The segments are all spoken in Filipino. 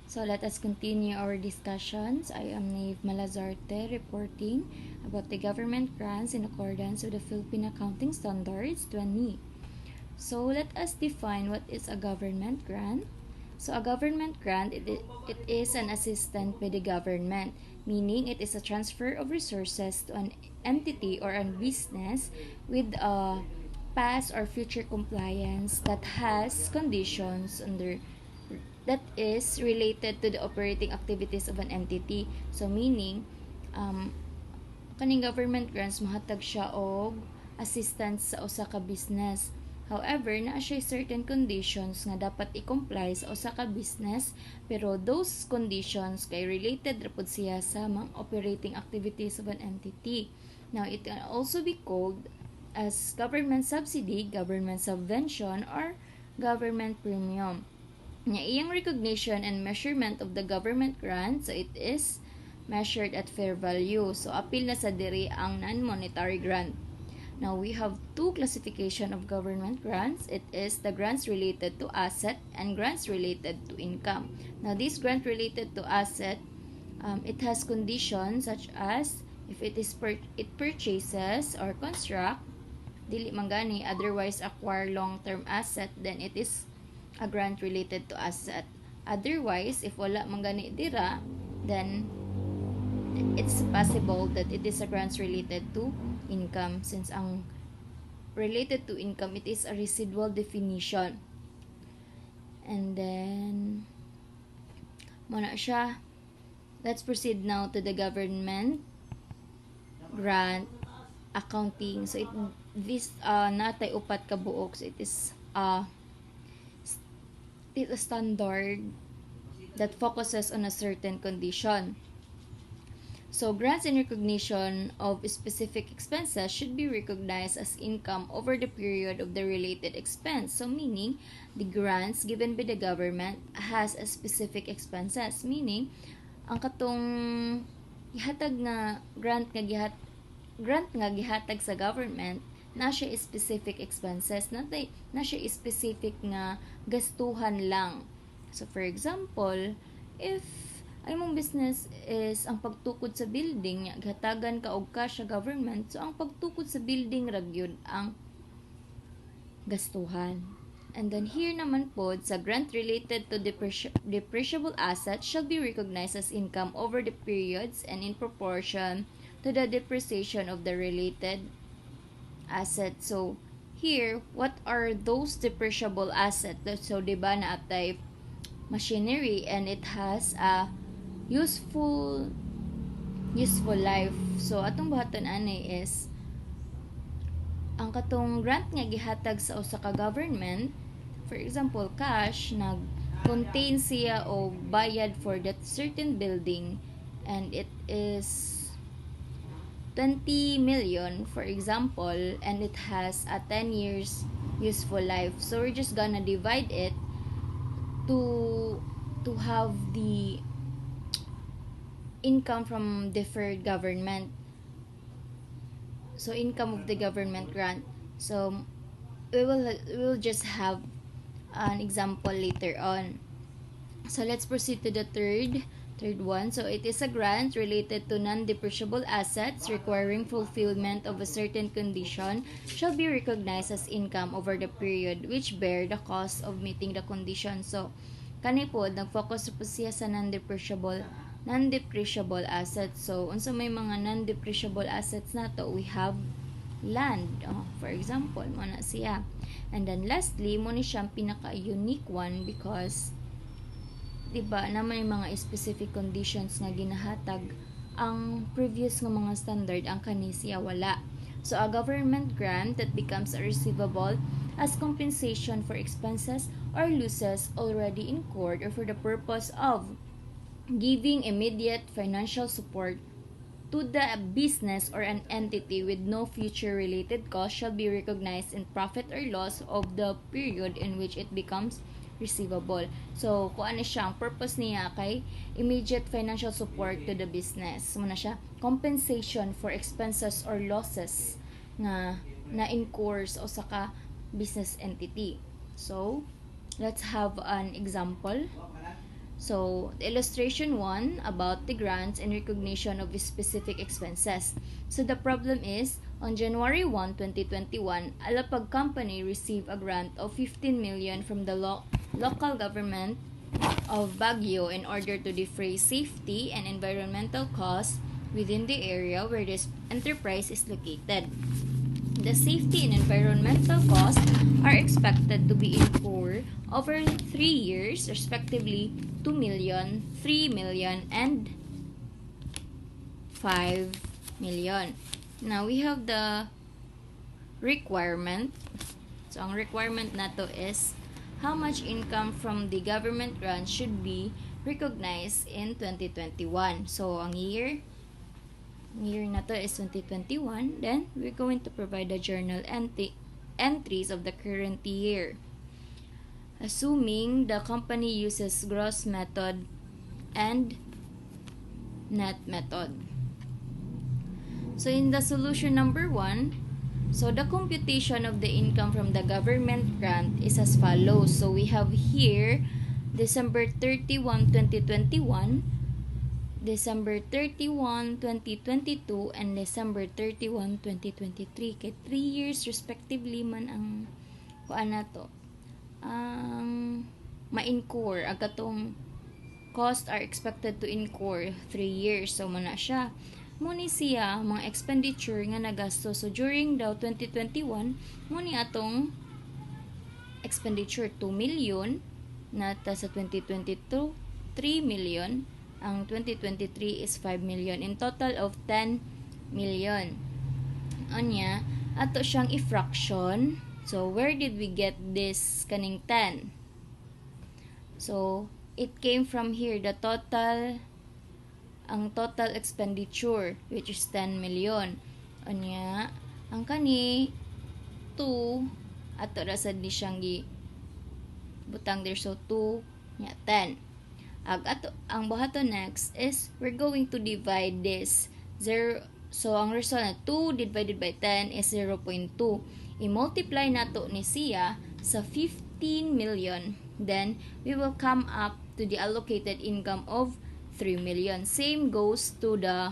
So let us continue our discussions. I am Nave Malazarte reporting about the government grants in accordance with the Philippine Accounting Standards 20. So let us define what is a government grant. So a government grant, it is an assistance by the government, meaning it is a transfer of resources to an entity or a business with a past or future compliance that has conditions under that is related to the operating activities of an entity. So meaning, kaning government grants mahatag siya og assistance sa usa ka business. However, naa siya certain conditions nga dapat i-comply sa usa ka business, pero those conditions kay related ra pud siya sa mga operating activities of an entity. Now, it can also be called as government subsidy, government subvention, or government premium. Nya iyang recognition and measurement of the government grant, so it is measured at fair value. So apil na sa diri ang non-monetary grant. Now we have two classification of government grants. It is the grants related to asset and grants related to income. Now this grant related to asset, it has conditions such as if it purchases or construct dili mangani otherwise acquire long-term asset, then it is a grant related to asset. Otherwise, if wala mangani dira, then it's possible that it is a grant related to income, since ang related to income, it is a residual definition. And then muna siya. Let's proceed now to the government grant accounting. So this natay upat ka buok. So it is a standard that focuses on a certain condition. So grants in recognition of specific expenses should be recognized as income over the period of the related expense. So meaning, the grants given by the government has a specific expenses. Meaning, ang katong gihatag nga grant nga gihatag sa government, na siya specific expenses, na siya specific nga gastuhan lang. So for example, if ay mong business is ang pagtukod sa building, gihatagan ka og cash sa government, so ang pagtukod sa building ra gyud ang gastuhan. And then here naman po, sa grant related to depreciable assets shall be recognized as income over the periods and in proportion to the depreciation of the related asset. So here, what are those depreciable assets? So diba na atay machinery and it has a useful life. So atong buhaton ani is ang katong grant nga gihatag sa usa ka government, for example cash, nag-contain siya o bayad for that certain building, and it is 20 million for example, and it has a 10 years useful life. So we're just gonna divide it to have the income from deferred government. So income of the government grant. So we will just have an example later on. So let's proceed to the third one. So it is a grant related to non-depreciable assets requiring fulfillment of a certain condition shall be recognized as income over the period which bear the cost of meeting the condition. So kani po nag-focus po siya sa non-depreciable assets. So unsa may mga non-depreciable assets nato, we have land, for example mo na siya. And then lastly mo ni siyang pinaka-unique one because diba na may mga specific conditions nga ginahatag ang previous nga mga standard, ang kani siya wala. So a government grant that becomes a receivable as compensation for expenses or losses already incurred or for the purpose of giving immediate financial support to the business or an entity with no future related cost shall be recognized in profit or loss of the period in which it becomes receivable. So, kung ano siya, ang purpose niya kay immediate financial support to the business. Muna siya, compensation for expenses or losses na incur o saka business entity. So, let's have an example. So, the illustration 1 about the grants and recognition of specific expenses. So, the problem is, on January 1, 2021, Alapag Company received a grant of 15 million from the local government of Baguio in order to defray safety and environmental costs within the area where this enterprise is located. The safety and environmental costs are expected to be incurred over 3 years, respectively 2 million, 3 million, and 5 million. Now, we have the requirement. So, ang requirement na to is how much income from the government grant should be recognized in 2021. So, ang year na to is 2021. Then, we're going to provide the journal entries of the current year. Assuming the company uses gross method and net method. So, in the solution number 1, so the computation of the income from the government grant is as follows. So, we have here December 31, 2021, December 31, 2022, and December 31, 2023. Kay 3 years respectively man ang kuan na to. Ang ma-incur, agatong cost are expected to incur 3 years. So, muna siya. Muni siya, mga expenditure nga nagasto. So, during daw 2021, muni atong expenditure 2 million, nata sa 2022, 3 million, ang 2023 is 5 million. In total of 10 million. Anya, ato siyang i-fraction. So, where did we get this kaning 10? So, it came from here, ang total expenditure, which is 10 million. Anya, ang kani 2, ato rasad ni siyang butang there. So, 2, 10. Ang buhato next is, we're going to divide this. So, ang result na 2 divided by 10 is 0.2. I-multiply nato ni siya sa 15 million. Then, we will come up to the allocated income of 3 million. Same goes to the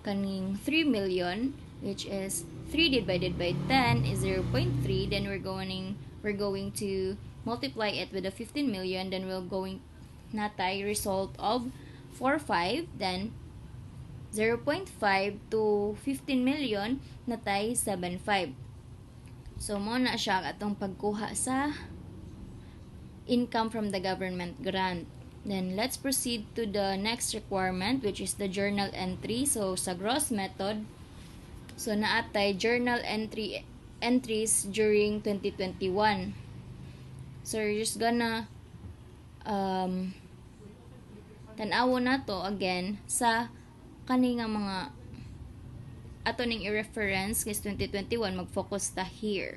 kaning 3 million, which is 3 divided by 10 is 0.3. Then, we're going to multiply it with the 15 million. Then, we're going natay result of 4.5. Then, 0.5 to 15 million natay 7.5. So, mo na siya atong pagkuha sa income from the government grant. Then, let's proceed to the next requirement, which is the journal entry. So, sa gross method, so naatay journal entries during 2021. So, you're just gonna tanawo na to again sa kaninga mga ato ning i-reference kay 2021, mag-focus ta here.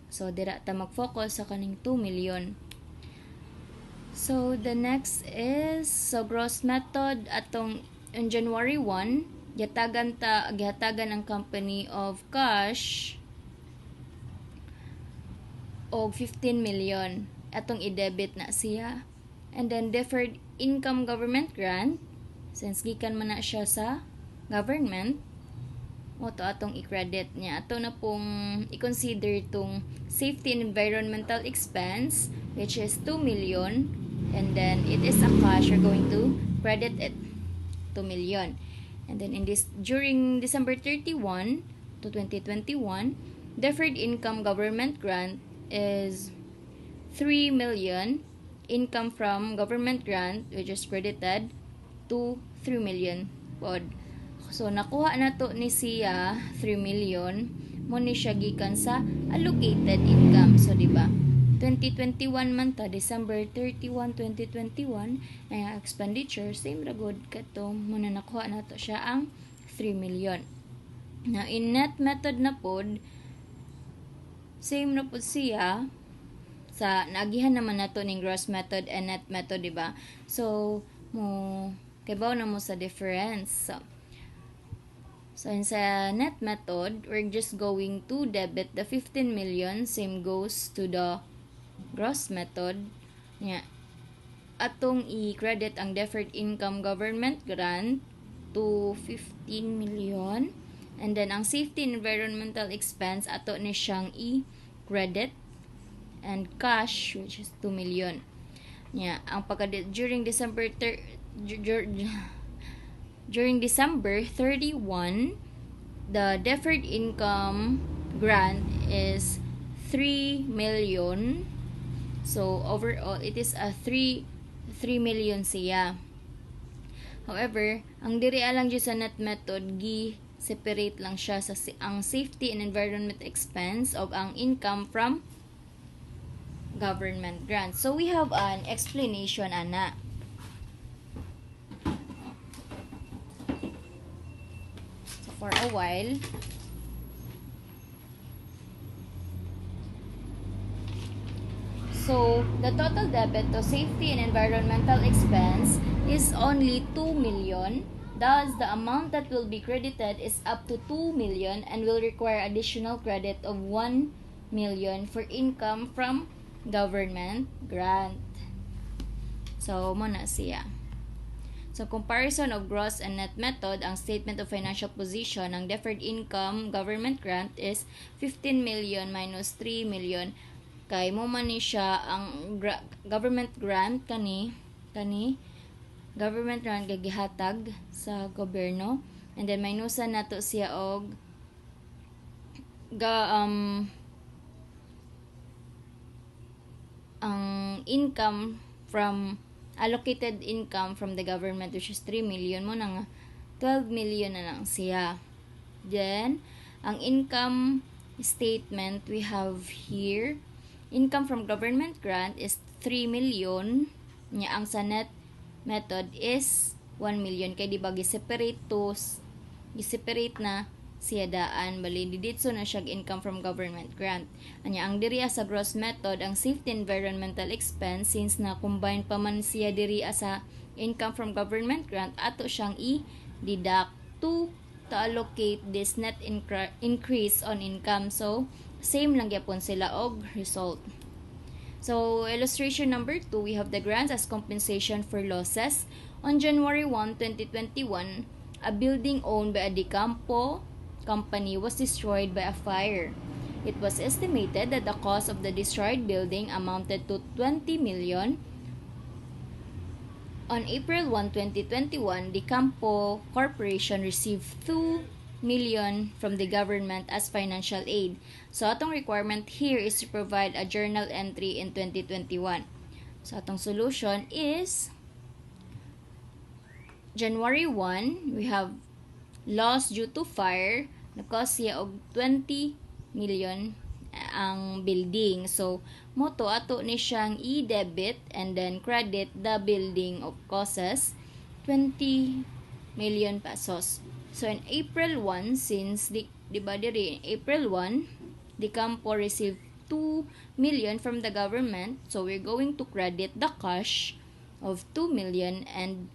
So, dira ta mag-focus sa kaning 2 million. So, the next is, so gross method atong on January 1, gihatagan ang company of cash og 15 million. Atong i-debit na siya. And then, deferred income government grant, since gikan man na siya sa government, o to atong i-credit niya. Ato na pong i-consider itong safety and environmental expense, which is 2 million. And then, it is a cash. You're going to credit it 2 million. And then, during December 31 to 2021, deferred income government grant is 3 million. Income from government grant, which is credited to 3 million pod. So, nakuha na to ni siya 3 million. Mo ni siya gikan sa allocated income. So, diba? 2021 man ta, December 31, 2021, ay expenditure, same ragod kato. Muna nakuha na to siya ang 3 million. Now, in net method na pod, same na pod siya. Sa naagihan naman nato ning gross method and net method, diba? So, kaybaw na mo sa difference. So, in sa net method, we're just going to debit the 15 million. Same goes to the gross method. Yeah. atong i-credit ang deferred income government grant to 15 million. And then, ang safety and environmental expense, ato ni siyang i-credit. And cash, which is 2 million. Yeah, ang during December 31, the deferred income grant is 3 million. So, overall, it is a 3 million siya. However, ang diri lang dyan sa net method, separate lang siya sa ang safety and environment expense of ang income from government grants. So, we have an explanation, ana. So, for a while, so, the total debit to safety and environmental expense is only 2 million. Thus, the amount that will be credited is up to 2 million and will require additional credit of 1 million for income from government grant. So, muna siya. So, comparison of gross and net method, ang statement of financial position, ang deferred income government grant is 15 million minus 3 million. Kay mo man ni siya ang government grant kani government grant gihatag sa gobyerno, and then minusan nato siya og ang income from allocated income from the government, which is 3 million mo nang 12 million na lang siya. Then ang income statement we have here, income from government grant is 3 million nya, ang sa net method is 1 million. Kay di ba gi-separate na siya daan, bali diditso na siya income from government grant. Anya ang diriya sa gross method, ang safety environmental expense, since na combine pa man siya diriya sa income from government grant, ato siyang i-deduct to allocate this net increase on income. So same lang gyapon sila og result. So, illustration number 2, we have the grants as compensation for losses. On January 1, 2021, a building owned by a Decampo company was destroyed by a fire. It was estimated that the cost of the destroyed building amounted to 20 million. On April 1, 2021, Decampo Corporation received 2 million from the government as financial aid. So, atong requirement here is to provide a journal entry in 2021. So, atong solution is January 1, we have loss due to fire, na-cost siya og 20 million ang building. So, moto ato ni siyang i-debit and then credit the building of causes 20 million pesos. So, in April 1, since, di ba diri, April 1, the Campo received 2 million from the government. So, we're going to credit the cash of 2 million and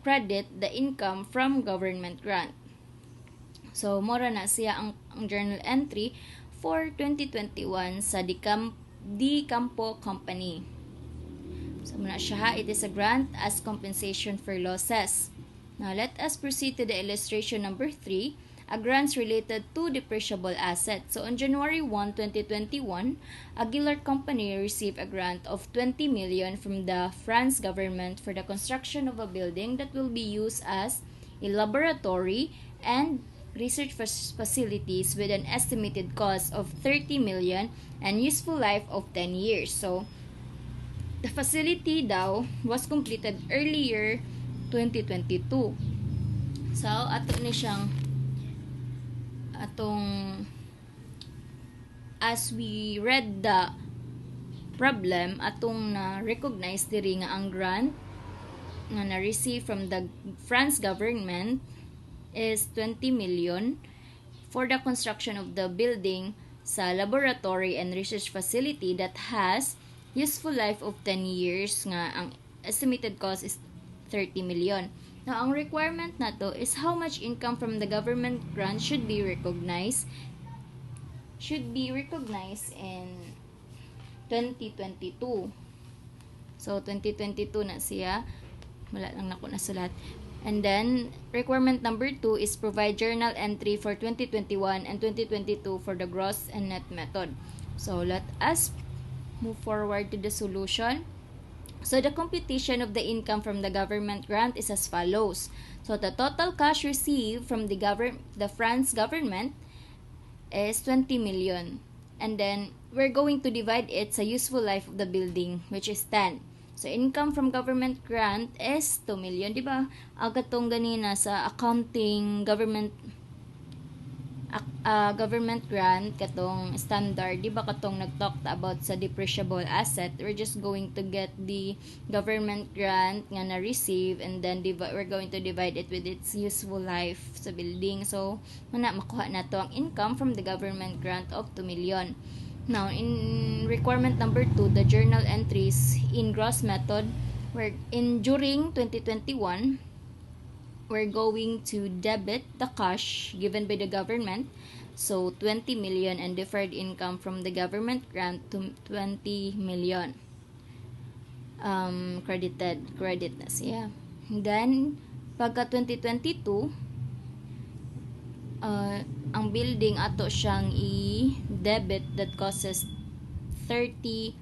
credit the income from government grant. So, mora na siya ang journal entry for 2021 sa Decampo Company. So, muna siya ha, it is a grant as compensation for losses. Now, let us proceed to the illustration number 3, a grants related to depreciable assets. So, on January 1, 2021, a Gillard Company received a grant of 20 million from the France government for the construction of a building that will be used as a laboratory and research facilities with an estimated cost of 30 million and useful life of 10 years. So, the facility daw was completed earlier 2022. So, ato ni siyang as we read the problem, atong na-recognize diri nga ang grant nga na-receive from the France government is 20 million for the construction of the building sa laboratory and research facility that has useful life of 10 years nga ang estimated cost is 30 million. Now, ang requirement na to is how much income from the government grant should be recognized in 2022. So 2022 na siya. Wala lang nako nasulat. And then requirement number 2 is provide journal entry for 2021 and 2022 for the gross and net method. So let us move forward to the solution. So the computation of the income from the government grant is as follows. So the total cash received from the France government is 20 million. And then we're going to divide it sa useful life of the building, which is 10. So income from government grant is 2 million, di ba? Agatong ganina sa accounting government grant katong standard, di ba katong nag-talk about sa depreciable asset, we're just going to get the government grant nga na-receive and then we're going to divide it with its useful life sa building. So muna makuha na to ang income from the government grant of 2 million. Now in requirement number 2, the journal entries in gross method, during 2021 we're going to debit the cash given by the government, so 20 million, and deferred income from the government grant to 20 million. Credit na siya. Then, pagka 2022, ang building ato siyang i-debit that causes 30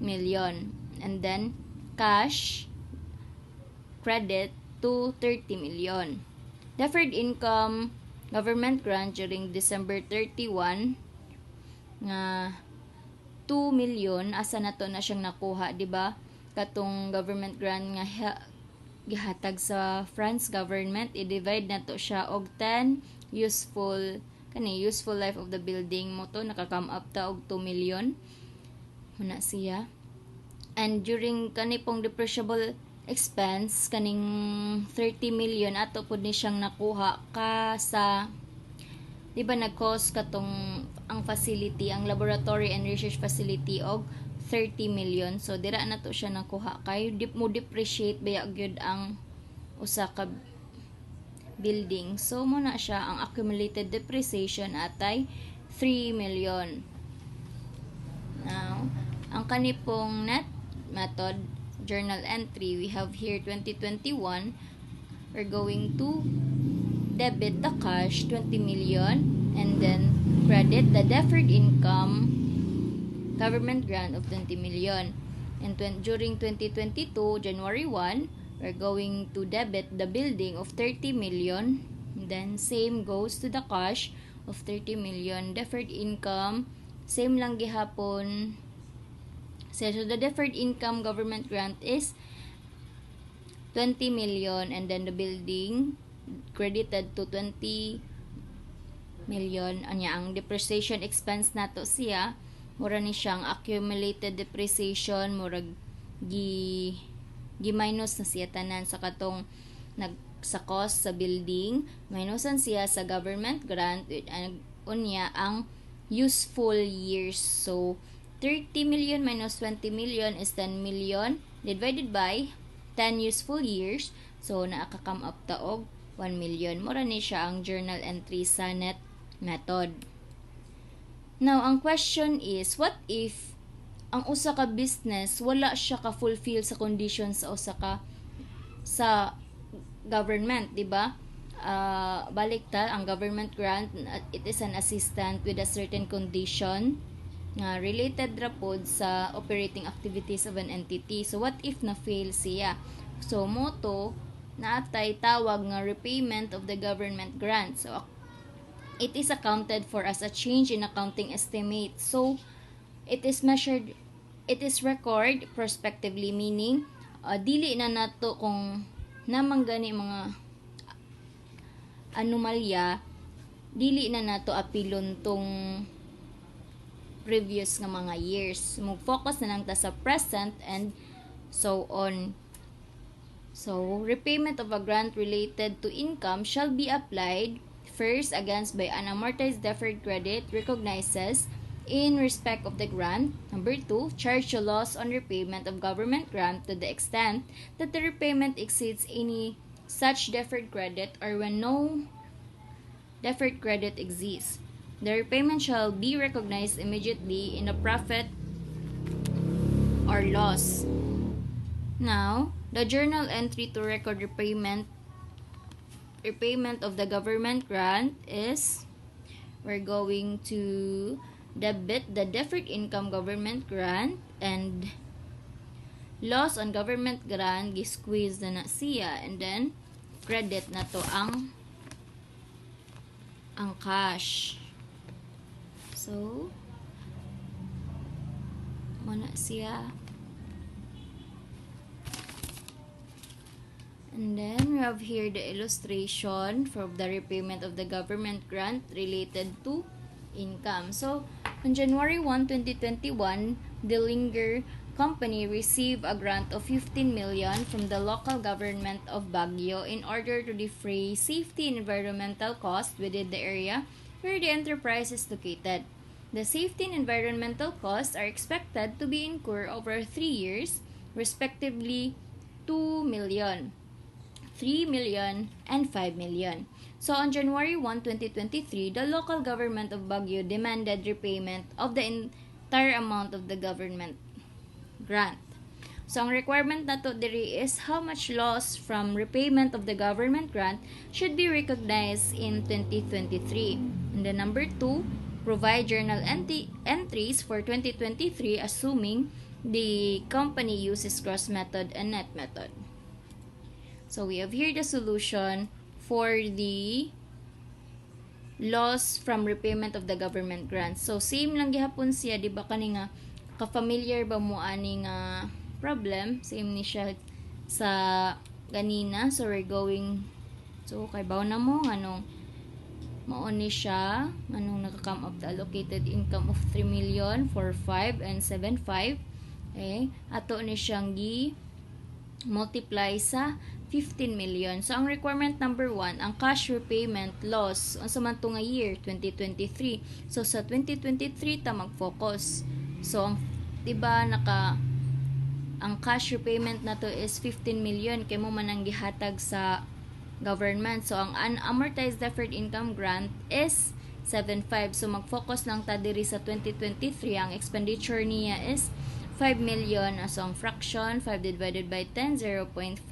million. And then, cash, credit, to 30 million. Deferred income, government grant during December 31 nga 2 million, asa na to na siyang nakuha, di ba? Katong government grant nga gihatag sa France government, i-divide na to siya og 10 useful life of the building mo to, nakakam up ta og 2 million. Muna siya. And during kanipong depreciable expense, kaning 30 million ato pud ni siyang nakuha ka sa, di ba nag-cost katong ang facility, ang laboratory and research facility og 30 million. So dira na to siya nakuha kay mo depreciate baya gyud ang usa ka building. So muna siya ang accumulated depreciation atay 3 million. Now, ang kanipong net method journal entry, we have here 2021, we're going to debit the cash 20 million and then credit the deferred income government grant of 20 million. And during 2022 January 1, we're going to debit the building of 30 million, and then same goes to the cash of 30 million. Deferred income, same lang gihapon. So the deferred income government grant is 20 million and then the building credited to 20 million. Anya ang depreciation expense nato siya, mura ni siyang accumulated depreciation, murag gi-minus na siya tanan sa katong sa cost sa building, minusan siya sa government grant, unya ang useful years. So 30 million minus 20 million is 10 million divided by 10 useful years. So, nakakam up taog 1 million. Mura ni siya ang journal entry sa net method. Now, ang question is, what if ang usa ka business wala siya ka-fulfill sa conditions sa usa ka sa government, di ba? Baliktad, ang government grant, it is an assistant with a certain condition nga related ra pod sa operating activities of an entity. So what if na fail siya? So moto naatay tawag nga repayment of the government grant. So it is accounted for as a change in accounting estimate. So it is record prospectively, meaning dili na nato kung namang gani mga anomalya, dili na nato apilon tong previous nga mga years. Mag-focus na lang ta sa present and so on. So, repayment of a grant related to income shall be applied first against by an amortized deferred credit recognizes in respect of the grant. Number 2, charge the loss on repayment of government grant to the extent that the repayment exceeds any such deferred credit or when no deferred credit exists. The repayment shall be recognized immediately in a profit or loss. Now, the journal entry to record repayment of the government grant is, we're going to debit the deferred income government grant and loss on government grant, gi-squeeze na siya, and then credit na to ang cash. So, muna siya. And then, we have here the illustration for the repayment of the government grant related to income. So, on January 1, 2021, the Linger Company received a grant of 15 million from the local government of Baguio in order to defray safety and environmental costs within the area where the enterprise is located. The safety and environmental costs are expected to be incurred over 3 years, respectively 2 million, 3 million, and 5 million. So on January 1, 2023, the local government of Baguio demanded repayment of the entire amount of the government grant. So ang requirement na to diri is how much loss from repayment of the government grant should be recognized in 2023. And then number 2, provide journal entries for 2023 assuming the company uses gross method and net method. So we have here the solution for the loss from repayment of the government grant. So same lang gihapon siya, di ba kani nga ka-familiar ba mo ani nga problem? Same ni siya sa ganina. So we're going, so kay baw na mo nganong mao ni siya nganong naka-come up the allocated income of 3 million, 4.5 and 7.5. Okay, ato ni siyang gi multiply sa 15 million. So, ang requirement number 1, ang cash repayment loss sa man nga year, 2023. So, sa 2023, ta mag-focus. So, diba, ang cash repayment na to is 15 million, kay mo man ang gihatag sa government. So, ang unamortized deferred income grant is 7.5. So, mag-focus lang ta diri sa 2023. Ang expenditure niya is 5 million. So, ang fraction, 5 divided by 10, 0.5,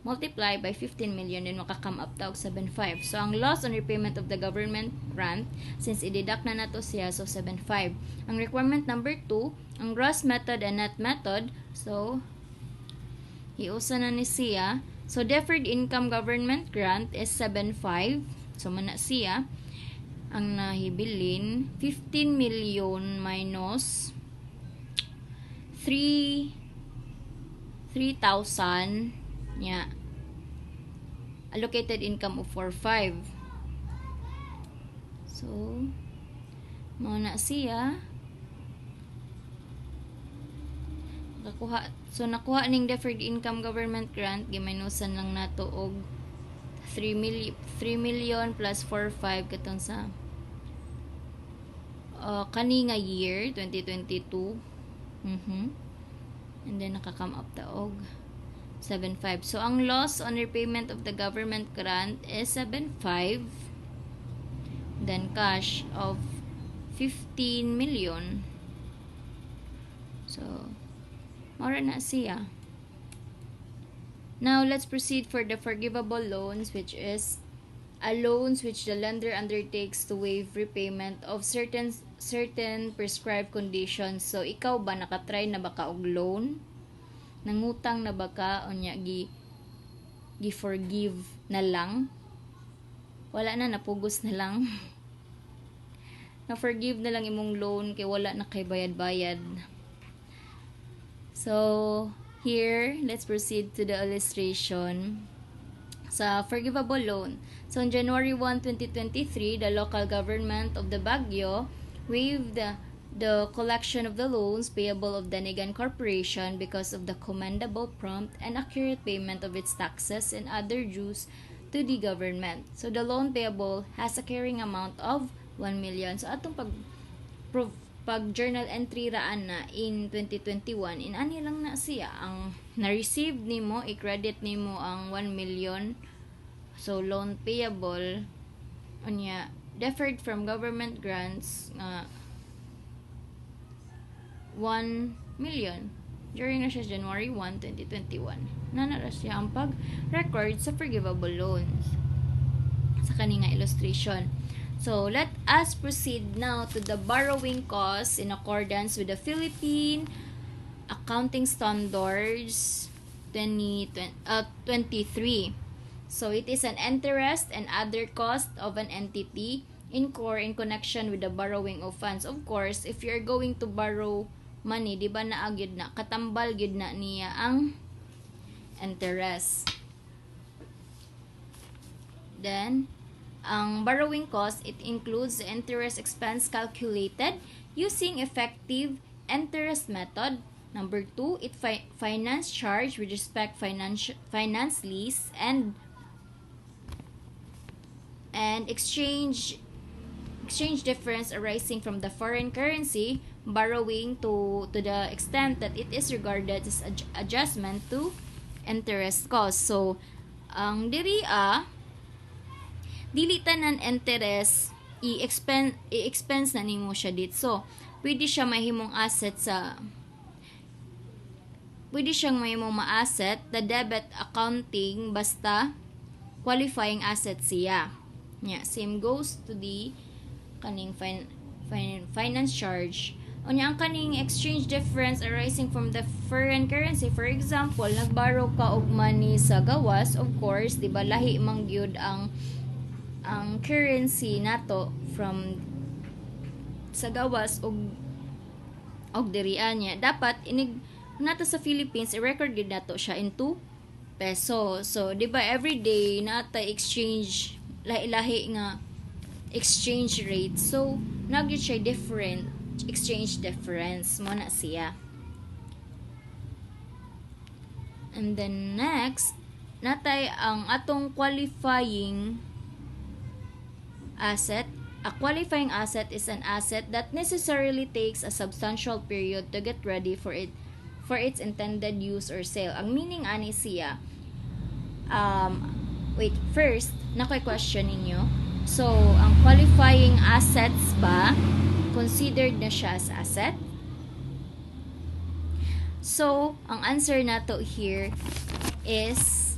multiply by 15 million, then makakam up tawag 7.5. So, ang loss on repayment of the government grant, since i-deduct na nato siya, so 7.5. Ang requirement number 2, ang gross method and net method, so, iusa na ni siya. So, deferred income government grant is 7.5. So, mana siya, ang nahibilin, 15 million minus 3,000 yeah, allocated income of 4.5. So muna siya nakuha ning deferred income government grant, giminusan lang nato og 3 million plus 4.5 katong sa kani nga year 2022. And then nakakam up taog 7.5. So ang loss on repayment of the government grant is 7.5. Then cash of 15 million. So mara na siya. Now let's proceed for the forgivable loans, which is loans which the lender undertakes to waive repayment of certain prescribed conditions. So ikaw ba nakatry na baka og loan? Nangutang na baka unya gi forgive na lang? Wala na, napugos na lang. Na forgive na lang imong loan kay wala na kay bayad-bayad. So here, let's proceed to the illustration sa forgivable loan. So, on January 1, 2023, the local government of the Baguio waived the collection of the loans payable of Danigan Corporation because of the commendable, prompt, and accurate payment of its taxes and other dues to the government. So, the loan payable has a carrying amount of 1 million. So, atong pag journal entry raan na in 2021, inani lang na siya. Ang na-receive nimo, i-credit nimo ang 1 million. So, loan payable, deferred from government grants, 1 million during na siya January 1, 2021. Nanara siya ang pag-record sa forgivable loans sa kaninga illustration. So, let us proceed now to the borrowing cost in accordance with the Philippine Accounting Standards 2023. So, it is an interest and other cost of an entity incur in connection with the borrowing of funds. Of course, if you're going to borrow money, di ba na agad na, katambal gid na niya ang interest. Then, ang borrowing cost, it includes the interest expense calculated using effective interest method. Number 2, it finance charge with respect finance lease and exchange difference arising from the foreign currency borrowing to the extent that it is regarded as adjustment to interest cost. So, ang dili tanan interest i-expense na nimo siya dito. So, pwede siyang mahimong ma-asset the debit accounting basta qualifying asset siya. Yeah, same goes to the kaning finance charge. Unya ang kaning exchange difference arising from the foreign currency. For example, nagborrow ka og money sa gawas, of course, di ba lahi man gyud ang currency nato from sa gawas og dirian niya. Dapat nato sa Philippines i-record gid nato siya into peso. So, di ba every day nata exchange lahi-lahi nga exchange rate. So, nagyud siya different exchange difference mo na siya. And then next, natay ang atong qualifying asset. A qualifying asset is an asset that necessarily takes a substantial period to get ready for its intended use or sale. Ang meaning ani siya, first, nakoy question ninyo. So, ang qualifying assets ba, considered na siya as asset? So, ang answer nato here is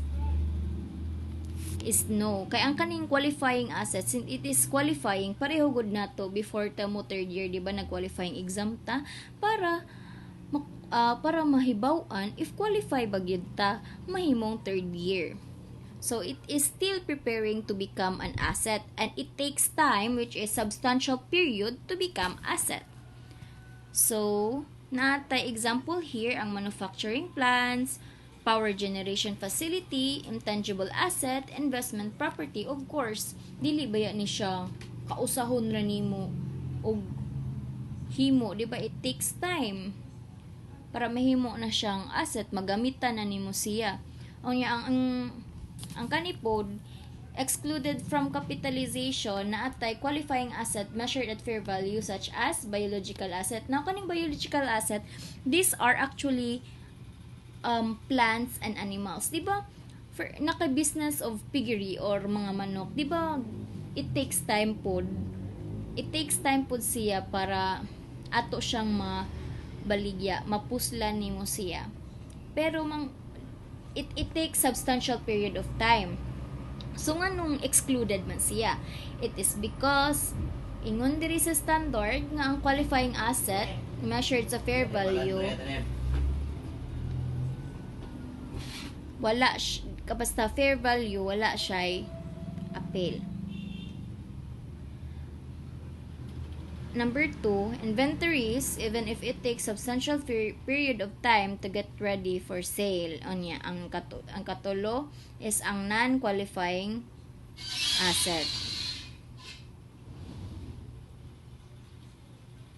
no. Kaya ang kaning qualifying assets, since it is qualifying, pareho gud nato before ta mo third year, di ba, nag-qualifying exam ta para mahibaw-an if qualify ba gyud ta mahimong third year. So, it is still preparing to become an asset and it takes time, which is substantial period, to become asset. So, natay example here ang manufacturing plants, power generation facility, intangible asset, investment property. Of course, dili baya ni siya kausahon ra nimo og himo, di ba? It takes time para mahimo na siyang asset, magamitan na nimo siya. Unya ang kanipod excluded from capitalization na atay qualifying asset measured at fair value such as biological asset. Now, kaning biological asset, these are actually plants and animals. Diba? For naka-business of piggery or mga manok, diba, it takes time po siya para ato siyang mabaligya, mapuslan nimo siya. Pero it takes substantial period of time. So, nga nung excluded man siya, it is because ingon diri sa standard nga ang qualifying asset measured sa fair value wala kapasta fair value, wala siya appeal. Number 2, inventories, even if it takes substantial period of time to get ready for sale. Onya, ang katulo is ang non-qualifying asset.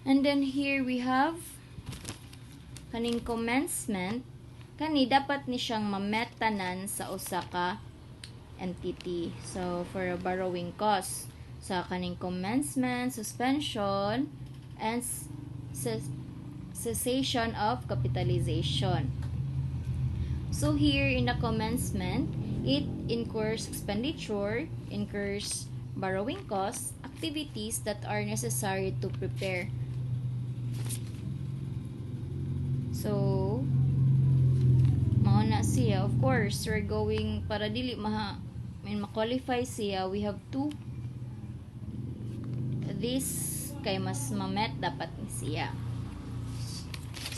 And then here we have kaning commencement. Kani dapat ni siyang mametanan sa usa ka entity. So, for a borrowing cost, sa kaning commencement, suspension, and cessation of capitalization. So, here in the commencement, it incurs expenditure, incurs borrowing costs, activities that are necessary to prepare. So, mauna siya. Of course, we're going, para dili ma-qualify siya, we have to, this, kay mas ma-met dapat ni siya.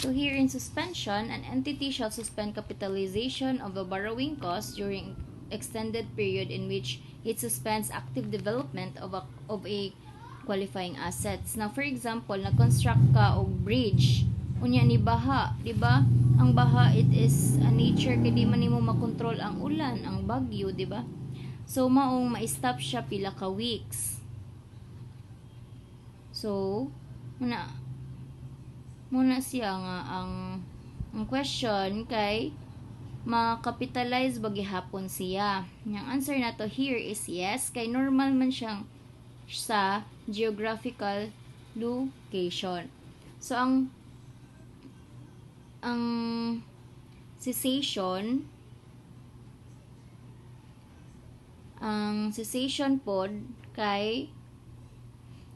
So here in suspension, an entity shall suspend capitalization of a borrowing cost during extended period in which it suspends active development of a qualifying assets. Now, for example, nag-construct ka og bridge, unya ni baha, di ba? Ang baha, it is a nature kay di man nimo makontrol ang ulan, ang bagyo, di ba? So maong ma-stop siya pila ka weeks. So, muna siya nga ang question kay ma-capitalize ba gihapon siya. Yung answer na to here is yes, kay normal man siyang sa geographical location. So ang cessation pod kay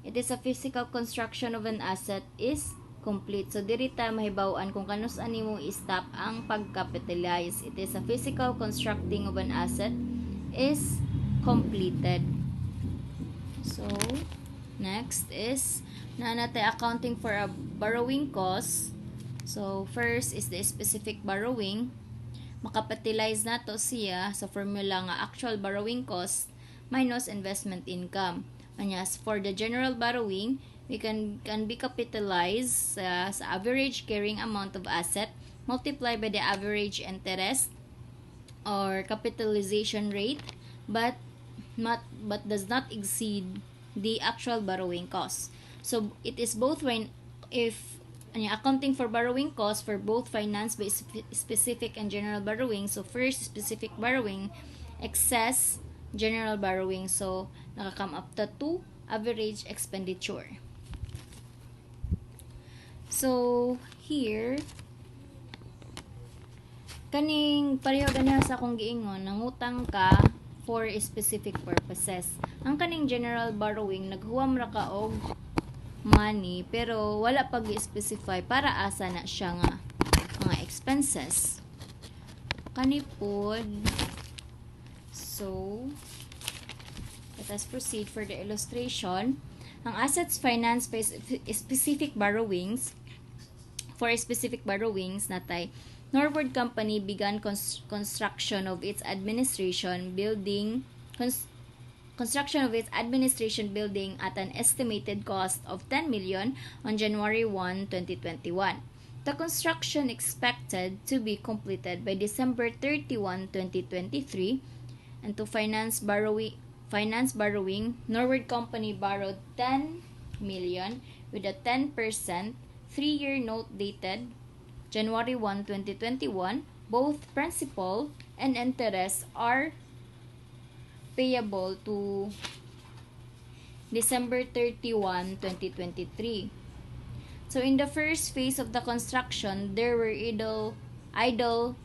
it is a physical construction of an asset is complete. So, diri ta mahibaw-an kung kanus-an nimo i-stop ang pag-capitalize. It is a physical constructing of an asset is completed. So, next is naanatay accounting for a borrowing cost. So, first is the specific borrowing. Makapitalize na to siya sa formula nga actual borrowing cost minus investment income. Anyas, for the general borrowing, we can be capitalized sa average carrying amount of asset multiplied by the average interest or capitalization rate but does not exceed the actual borrowing cost. So it is both when if accounting for borrowing costs for both finance by specific and general borrowing. So first, specific borrowing excess general borrowing. So nakakam up to average expenditure. So here kaning pareho ganiha sa akong giingon, nangutang ka for specific purposes. Ang kaning general borrowing naghuwam ra ka og money pero wala pag i-specify para asa na siya nga mga expenses. Kanipod. So let us proceed for the illustration. Ang assets financed by specific borrowings, for specific borrowings, natay Norwood Company began construction of its administration building at an estimated cost of 10 million on January 1, 2021. The construction expected to be completed by December 31, 2023, and to finance borrowing, Norwood Company borrowed 10 million with a 10% 3-year note dated January 1, 2021. Both principal and interest are payable to December 31, 2023. So in the first phase of the construction, there were idle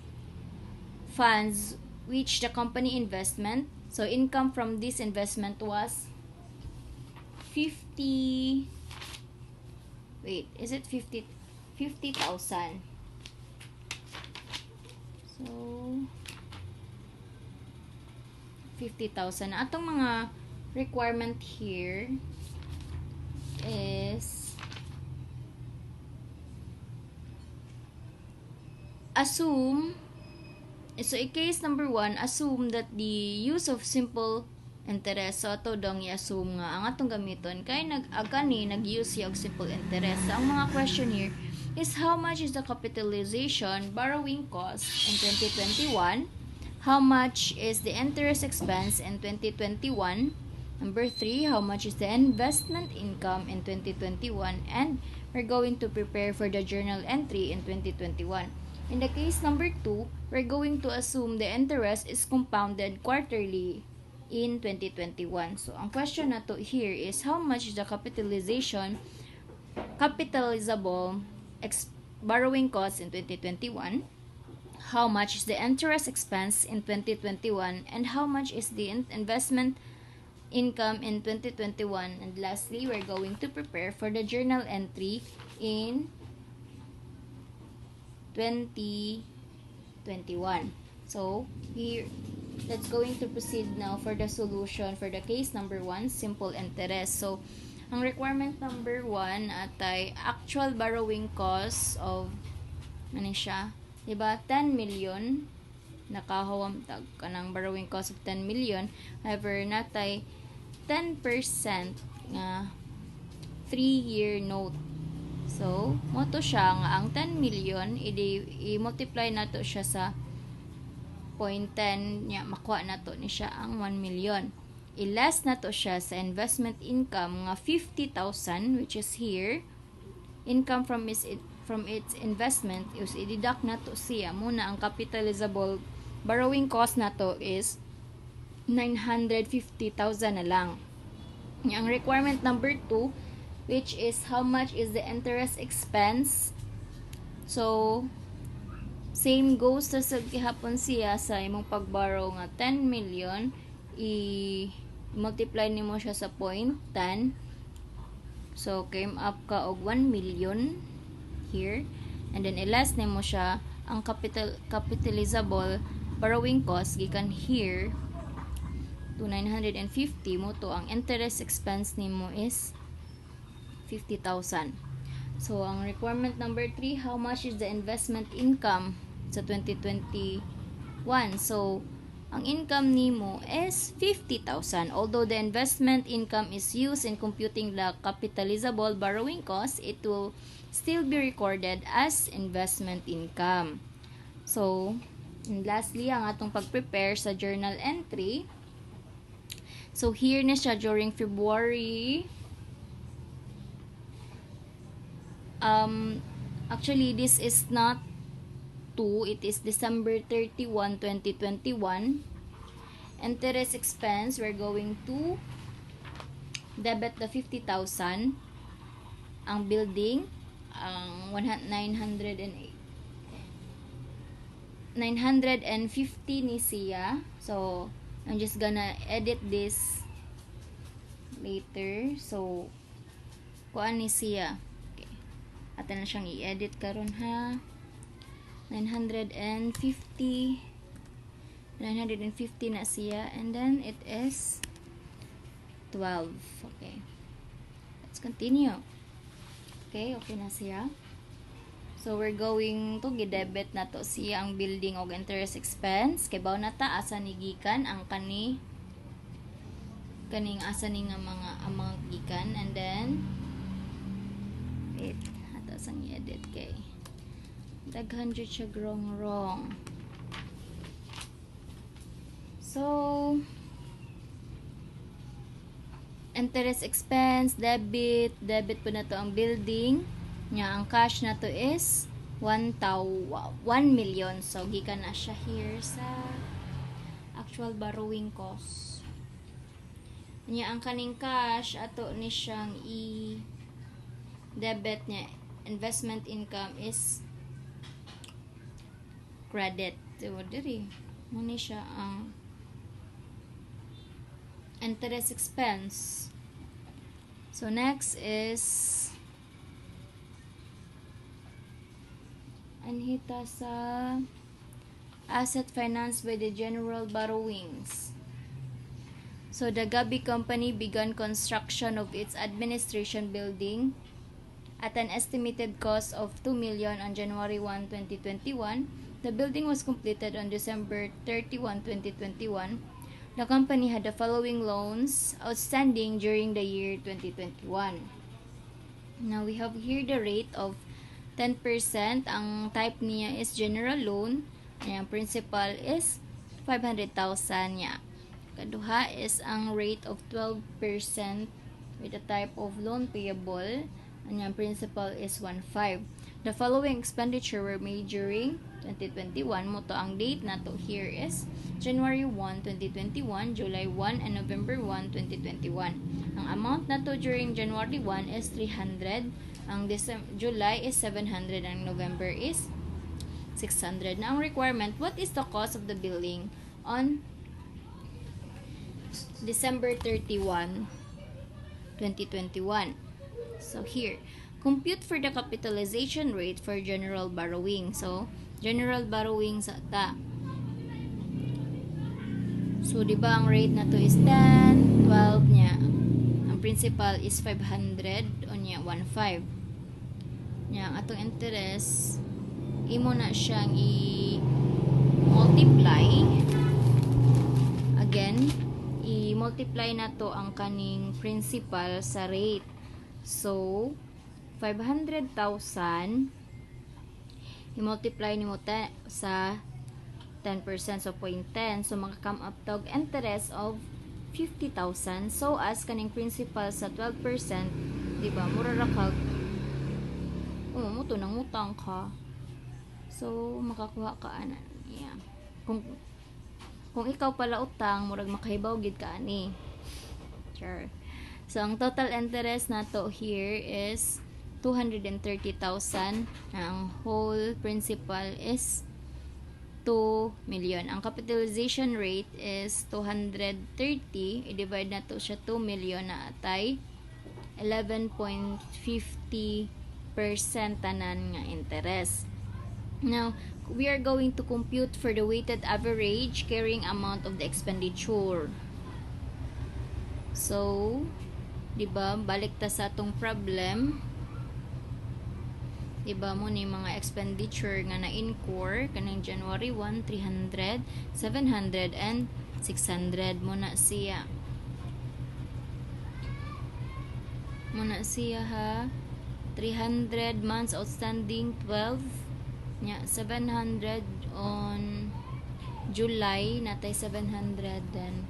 funds which the company investment. So income from this investment was 50,000. So 50,000. Atong mga requirement here is assume, so in case number 1, assume that the use of simple interest. So ato dong i-assume nga ang atong gamiton kay nag-use siya og simple interest. So ang mga question here is how much is the capitalization borrowing cost in 2021? How much is the interest expense in 2021? Number 3, how much is the investment income in 2021? And we're going to prepare for the journal entry in 2021. In the case number 2, we're going to assume the interest is compounded quarterly in 2021. So, ang question na to here is how much is the capitalizable borrowing cost in 2021? How much is the interest expense in 2021? And how much is the investment income in 2021? And lastly, we're going to prepare for the journal entry in 2021. So, here, let's going to proceed now for the solution for the case number 1, simple interest. So, ang requirement number 1 atay actual borrowing cost of ano siya? Diba? 10 million nakahawam tag kanang borrowing cost of 10 million. However, natay 10% nga 3-year note. So, mo to siya nga ang 10 million i-multiply nato siya sa 0.10 nya makuha nato ni siya ang 1 million. I-less nato siya sa investment income nga 50,000 which is here. Income from its investment is i-deduct nato siya muna ang capitalizable borrowing cost nato is 950,000 na lang. Ang requirement number 2 which is how much is the interest expense. So same goes sa gihapon siya sa imong pagborrow nga 10 million i-multiply nimo siya sa 0.10. So came up ka og 1 million here and then i-less nimo siya ang capitalizable borrowing cost gikan here to 950 mo to ang interest expense nimo is 50,000. So ang requirement number 3, how much is the investment income sa 2021? So ang income nimo is 50,000. Although the investment income is used in computing the capitalizable borrowing cost, it will still be recorded as investment income. So, and lastly, ang atong pag-prepare sa journal entry. So, here na siya during February. Actually, this is not 2. It is December 31, 2021. Interest expense, we're going to debit the 50,000. Ang building, ang 950 ni siya. So, I'm just gonna edit this later. So, kuan ni siya. Okay. Ato na siyang i-edit karon ha. 950 na siya. And then, it is 12. Okay. Let's continue. Okay, okay na siya. So, we're going to gidebit na to siya ang building og interest expense. Kay baw na ta, asa ni gikan ang kaning asa ni nga mga gikan. And then, wait, ato sang i-edit kay daghan jud siya wrong. So, interest expense, debit po na to ang building. Nya ang cash na to is 1 million. So, gikan na siya here sa actual borrowing cost. Nya ang kaning cash, ato ni siyang i-debit niya. Investment income is credit. So, diri. Muna siya ang interest expense. So, next is anhita sa asset financed by the general borrowings. So, the Gabi Company began construction of its administration building at an estimated cost of 2 million on January 1, 2021. The building was completed on December 31, 2021. The company had the following loans outstanding during the year 2021. Now, we have here the rate of 10%. Ang type niya is general loan. Ang principal is 500,000 niya. Kaduha is ang rate of 12% with the type of loan payable. Ang principal is 1.5. The following expenditure were made during 2021. Moto ang date nato here is January 1, 2021, July 1, and November 1, 2021. Ang amount nato during January 1 is 300. Ang July is 700. Ang November is 600. Na ang requirement, what is the cost of the building on December 31, 2021? So here, compute for the capitalization rate for general borrowing. So, general borrowing sa ta. So, di ba ang rate na to is 10, 12 niya. Ang principal is 500 o niya 1.5. Nya ang atong interest imo na siyang i-multiply. Again, i-multiply na to ang kaning principal sa rate. So, 500,000 i-multiply nimo sa 10%, so 0.10. So, maka-come up tog interest of 50,000. So, as kaning principal sa 12%, di ba, mura ra kag muto nang utang ka. So, makakuha ka ana. Yeah. Kung ikaw pala utang, murag makahibaw gid ka ani. Sure. So, ang total interest nato here is 230,000. Ang whole principal is 2 million. Ang capitalization rate is 230. I-divide na to siya 2 million na atay 11.50% tanan nga interest. Now, we are going to compute for the weighted average carrying amount of the expenditure. So, diba, balik ta sa atong problem. Diba mo ni mga expenditure nga na-incur kanang January 1, 300, 700, and 600 muna siya. Muna siya ha. 300 months outstanding, 12. Nya 700 on July, natay 700 then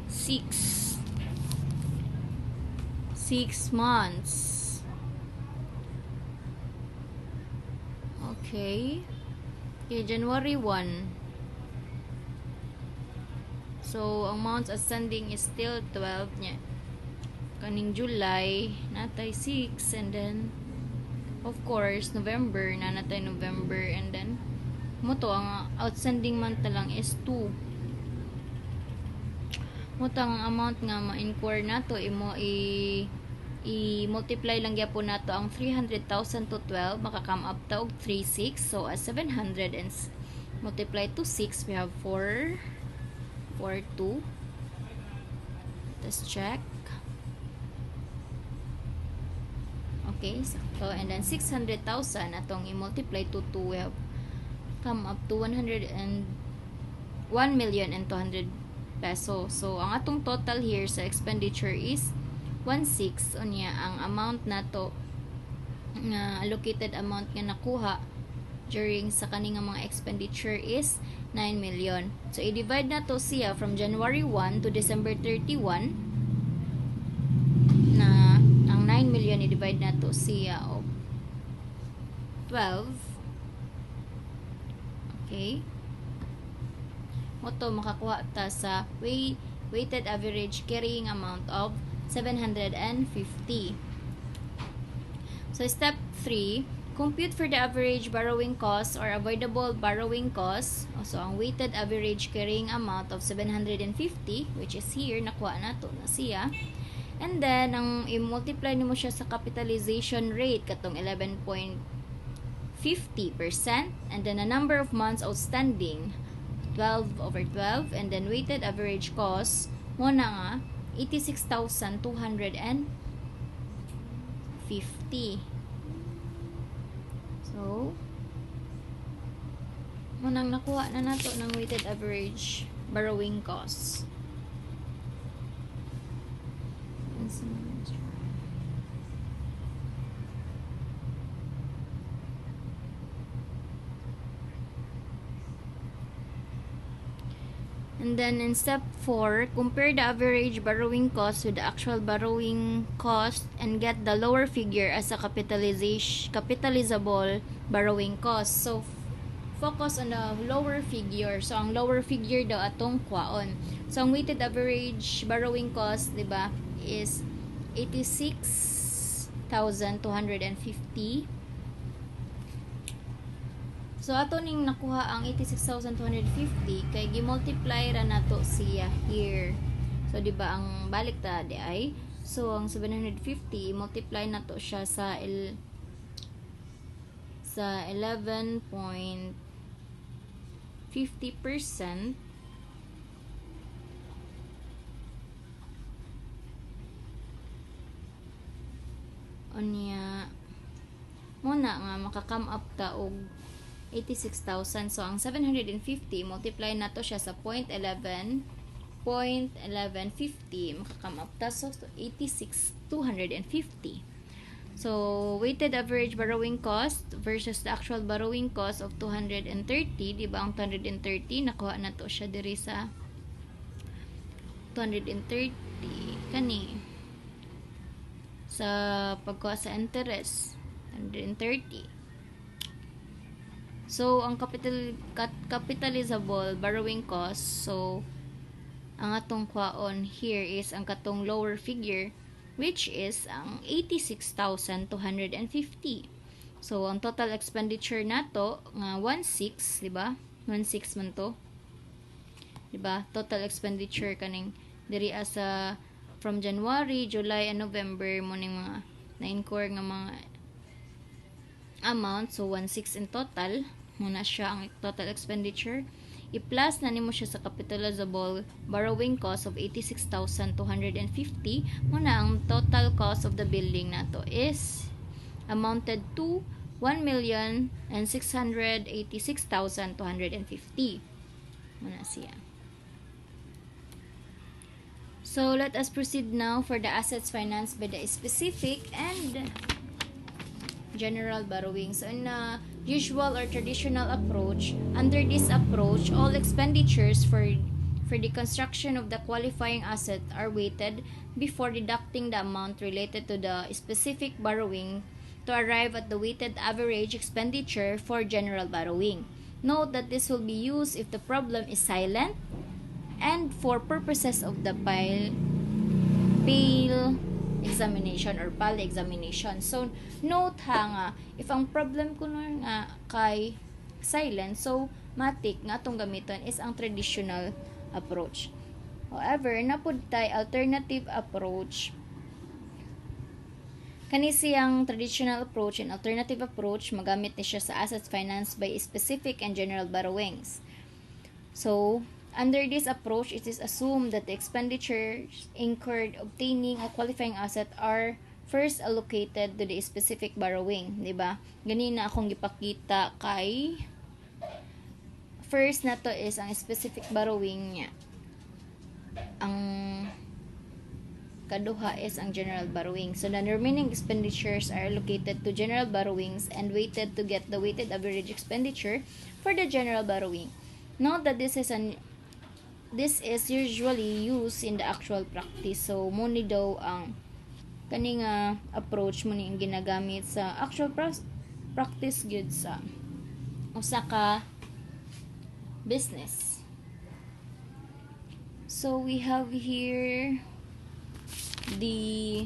6 months. Okay. January 1. So, ang months outstanding is still 12 nya. Kaning July, natay 6, and then of course, November, na natay November, and then moto ang outstanding month na lang is 2. Moto ang amount nga ma-incur nato imo i-multiply lang gyapon nato ang 300,000 to 12, maka-come up ta og 36. So as 700 and multiply to 6, we have 4 2. Let's check. Okay, so and then 600,000 atong i-multiply to 2, we have come up to 1,200,000 pesos. So ang atong total here sa expenditure is 1.6 unya. Ang amount nato nga allocated amount nga nakuha during sa kaning mga expenditure is 9 million. So i-divide nato siya from January 1 to December 31 na ang 9 million i-divide nato siya of 12. Okay, moto makakuha ta sa weighted average carrying amount of 750. So step 3, compute for the average borrowing cost or avoidable borrowing cost. So ang weighted average carrying amount of 750, which is here, nakuha nato na siya. And then ang i-multiply nimo siya sa capitalization rate katong 11.50%, and then the number of months outstanding 12/12, and then weighted average cost mo na nga 86,250. So munang nakuha na nato ng weighted average borrowing costs. And then in step 4, compare the average borrowing cost with the actual borrowing cost and get the lower figure as a capitalizable borrowing cost. So focus on the lower figure. So ang lower figure daw atong kwaon. So ang weighted average borrowing cost, di ba, is 86,250. So ato ning nakuha ang 86,250 kay gi-multiply ra nato siya here. So di ba ang balik ta di ay. So, ang 750, multiply na to siya sa 11.50%. Unya, muna nga, makakam up ta og 86,000. So, ang 750, multiply na to siya sa 0.1150, makakam up ta so 86,250. So, weighted average borrowing cost versus the actual borrowing cost of 230, di ba ang 230, nakuha na to siya diri sa 230, kani, sa pagkuha sa interest, 130. So, ang capitalizable borrowing cost, so, ang atong kwaon here is ang katong lower figure, which is ang 86,250. So, ang total expenditure nato nga 16, di ba? 16 man to. Di ba? Total expenditure kaning diri sa from January, July, and November mo ning mga 9 core nga mga amount. So, 16 in total. Muna siya ang total expenditure. I-plus na nimo siya sa capitalizable borrowing cost of 86,250. Muna ang total cost of the building nato is amounted to 1,686,250. Muna siya. So, let us proceed now for the assets financed by the specific and general borrowing. So, in a usual or traditional approach, under this approach, all expenditures for the construction of the qualifying asset are weighted before deducting the amount related to the specific borrowing to arrive at the weighted average expenditure for general borrowing. Note that this will be used if the problem is silent and for purposes of the PAL examination or PAL examination. So, note ha nga, if ang problem ko nga kay silent, so, matik nga itong gamiton is ang traditional approach. However, napud tay alternative approach. Kani siyang traditional approach and alternative approach, magamit ni siya sa assets financed by specific and general borrowings. So, under this approach, it is assumed that the expenditures incurred obtaining a qualifying asset are first allocated to the specific borrowing, di ba? Ganina akong gipakita kay first na to is ang specific borrowing niya. Ang kaduha is ang general borrowing. So, the remaining expenditures are allocated to general borrowings and weighted to get the weighted average expenditure for the general borrowing. Note that this is usually used in the actual practice. So, muni daw ang kaning approach muni ang ginagamit sa actual practice gyud sa usa ka business. So, we have here the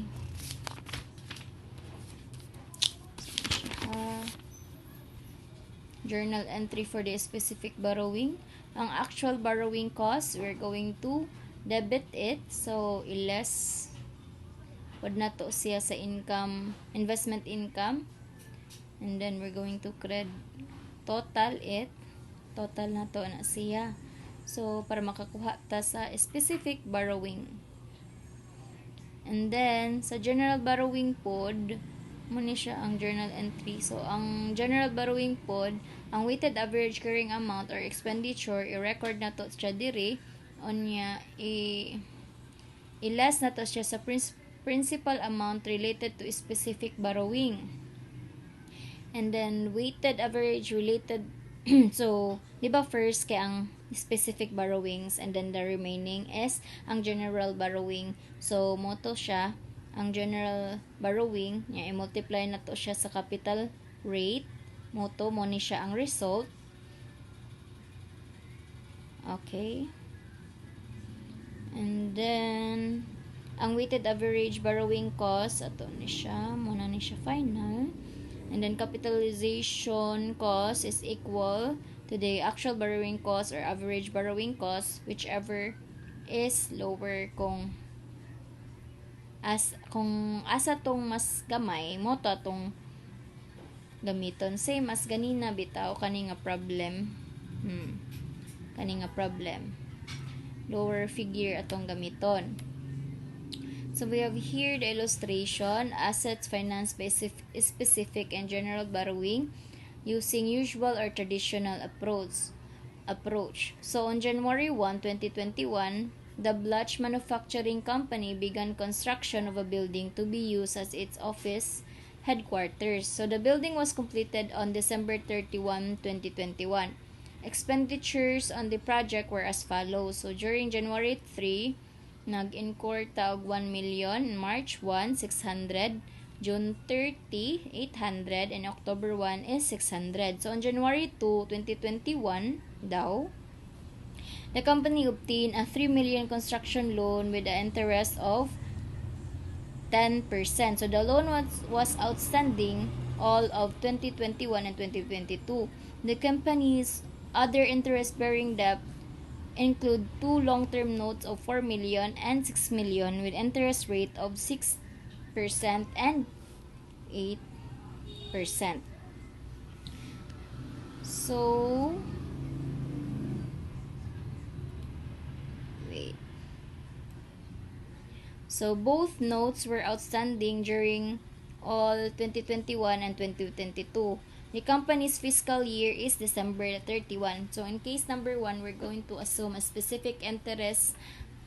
journal entry for the specific borrowing. Ang actual borrowing cost, we're going to debit it. So, i-less wad na to siya sa income, investment income. And then, we're going to total it. Total na to na siya. So, para makakuha ta sa specific borrowing. And then, sa general borrowing pod, muna siya ang journal entry. So, ang general borrowing pod, ang weighted average carrying amount or expenditure, i-record na to siya diri. Onya, i-less na to siya sa principal amount related to specific borrowing. And then, weighted average related, so, di ba first kay ang specific borrowings and then the remaining is ang general borrowing. So, moto siya, ang general borrowing, i-multiply na to siya sa capital rate. Moto, mo ni siya ang result. Okay. And then, ang weighted average borrowing cost, ato ni siya, muna ni siya final. And then, capitalization cost is equal to the actual borrowing cost or average borrowing cost, whichever is lower kung kung asa tong mas gamay mo to atong gamiton. Same as ganina bitaw kani nga problem. Kani nga problem. Lower figure atong gamiton. So we have here the illustration, assets financed by specific and general borrowing using usual or traditional approach. So on January 1, 2021, the Blatch Manufacturing Company began construction of a building to be used as its office headquarters. So the building was completed on December 31, 2021. Expenditures on the project were as follows. So during January 3, nag-incur ta og 1 million, March 1, 600, June 30, 800, and October 1 is 600. So on January 2, 2021 daw, the company obtained a 3 million construction loan with an interest of 10%. So the loan was outstanding all of 2021 and 2022. The company's other interest-bearing debt include 2 long-term notes of 4 million and 6 million with interest rate of 6% and 8%. So, wait. So, both notes were outstanding during all 2021 and 2022. The company's fiscal year is December 31. So, in case number 1, we're going to assume a specific interest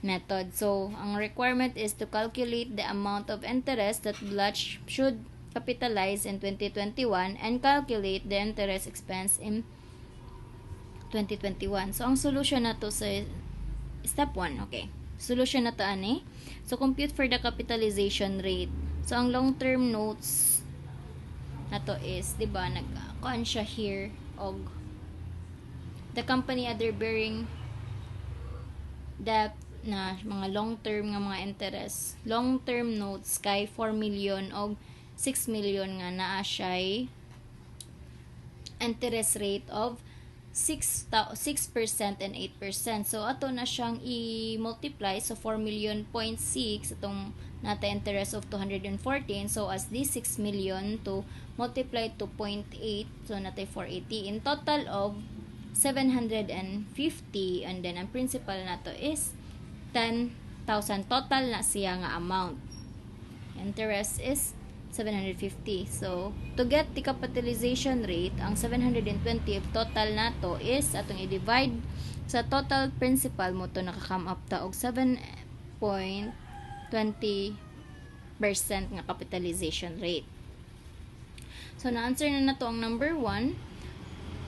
method. So, ang requirement is to calculate the amount of interest that Blatch should capitalize in 2021 and calculate the interest expense in 2021. So, ang solution na to sa step 1. Okay. Solution na to ani. So, compute for the capitalization rate. So, ang long-term notes na to is, di ba, nag-kuan siya here, og the company other bearing debt na mga long-term nga mga interest. Long-term notes kay 4 million og 6 million nga naa siya interest rate of 6% and 8%. So, ato na siyang i-multiply. So, 4 million 0.6 itong nata interest of 214. So, as this 6 million to multiply to 0.8. So, nata 480. In total of 750. And then, ang principal nato is 10,000. Total na siya nga amount. Interest is 750. So, to get the capitalization rate, ang 720 total nato is atong i-divide sa total principal mo to nakakam up ta og 7.20% nga capitalization rate. So, na-answer na nato ang number 1.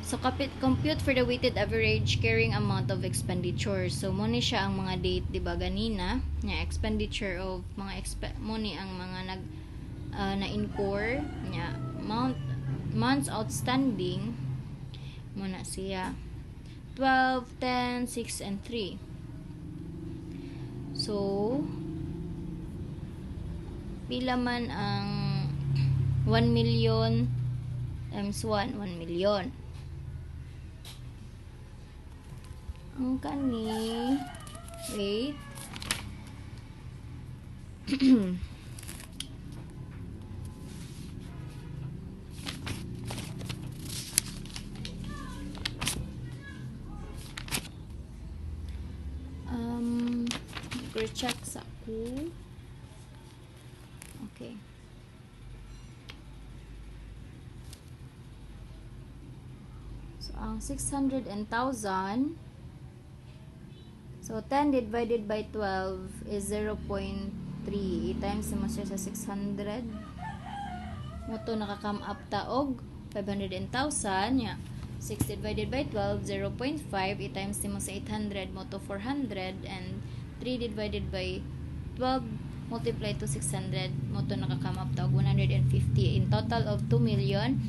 So, compute for the weighted average carrying amount of expenditure. So, mo ni siya ang mga date, di ba ganina, nga expenditure of mga mo ni ang mga na-incur nya months outstanding muna siya 12, 10, 6, and 3. So, pila man ang 1 million times 1 million. Ang kani, wait. Check sa ako. Okay. So, ang 600 and 1,000. So, 10 divided by 12 is 0.3. I-times naman siya sa 600. Moto nakakam up taog 500 and 1,000. Yeah. 6 divided by 12, 0.5. I-times naman sa 800. Moto 400. And 3 divided by 12 multiply to 600 mo to nakakam up tawag 150 in total of 2,050,000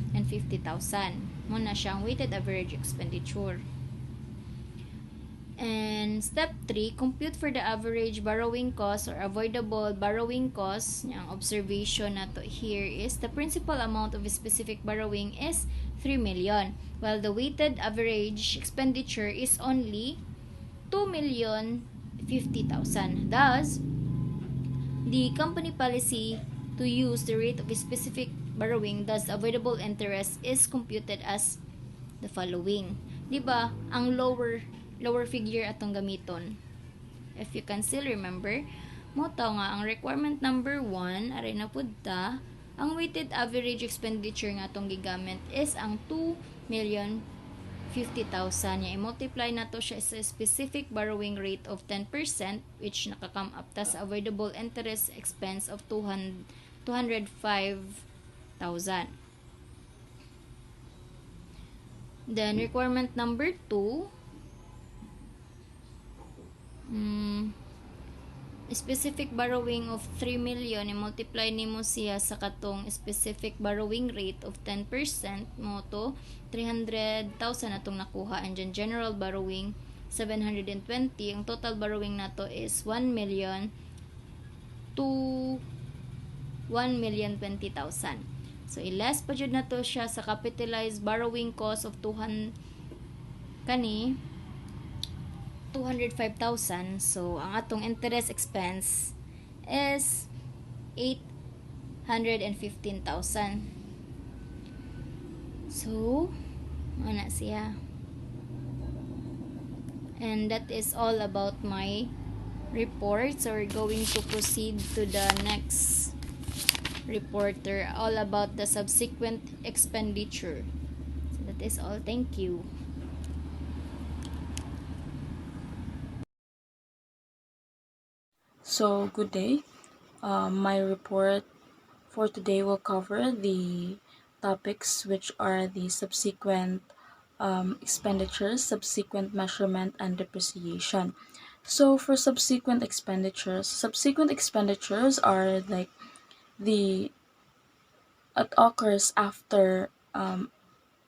mo na siyang weighted average expenditure. And step 3, compute for the average borrowing cost or avoidable borrowing cost. Ang observation na to here is the principal amount of a specific borrowing is 3 million while the weighted average expenditure is only 2,050,000. Thus, the company policy to use the rate of a specific borrowing, thus avoidable interest, is computed as the following. Di ba? Ang lower figure atong gamiton. If you can still remember, mo tao nga ang requirement number 1 aray na pud ta, ang weighted average expenditure nga atong gigamit is ang 2,050,000. I-multiply na to siya sa specific borrowing rate of 10%, which nakakam up ta sa avoidable interest expense of 205,000. Then requirement number 2, specific borrowing of 3 million, i-multiply nimo siya sa katong specific borrowing rate of 10%, mo to 300,000 atong nakuha, and then general borrowing 720. Ang total borrowing nato is 1,000,000 to 1,020,000. So i-less pa jud nato siya sa capitalized borrowing cost of 205,000. So ang atong interest expense is 815,000. So ana siya. And that is all about my report. So we're going to proceed to the next reporter, all about the subsequent expenditure. So that is all. Thank you. So, good day. My report for today will cover the topics which are the subsequent expenditures, subsequent measurement, and depreciation. So, for subsequent expenditures are like it occurs after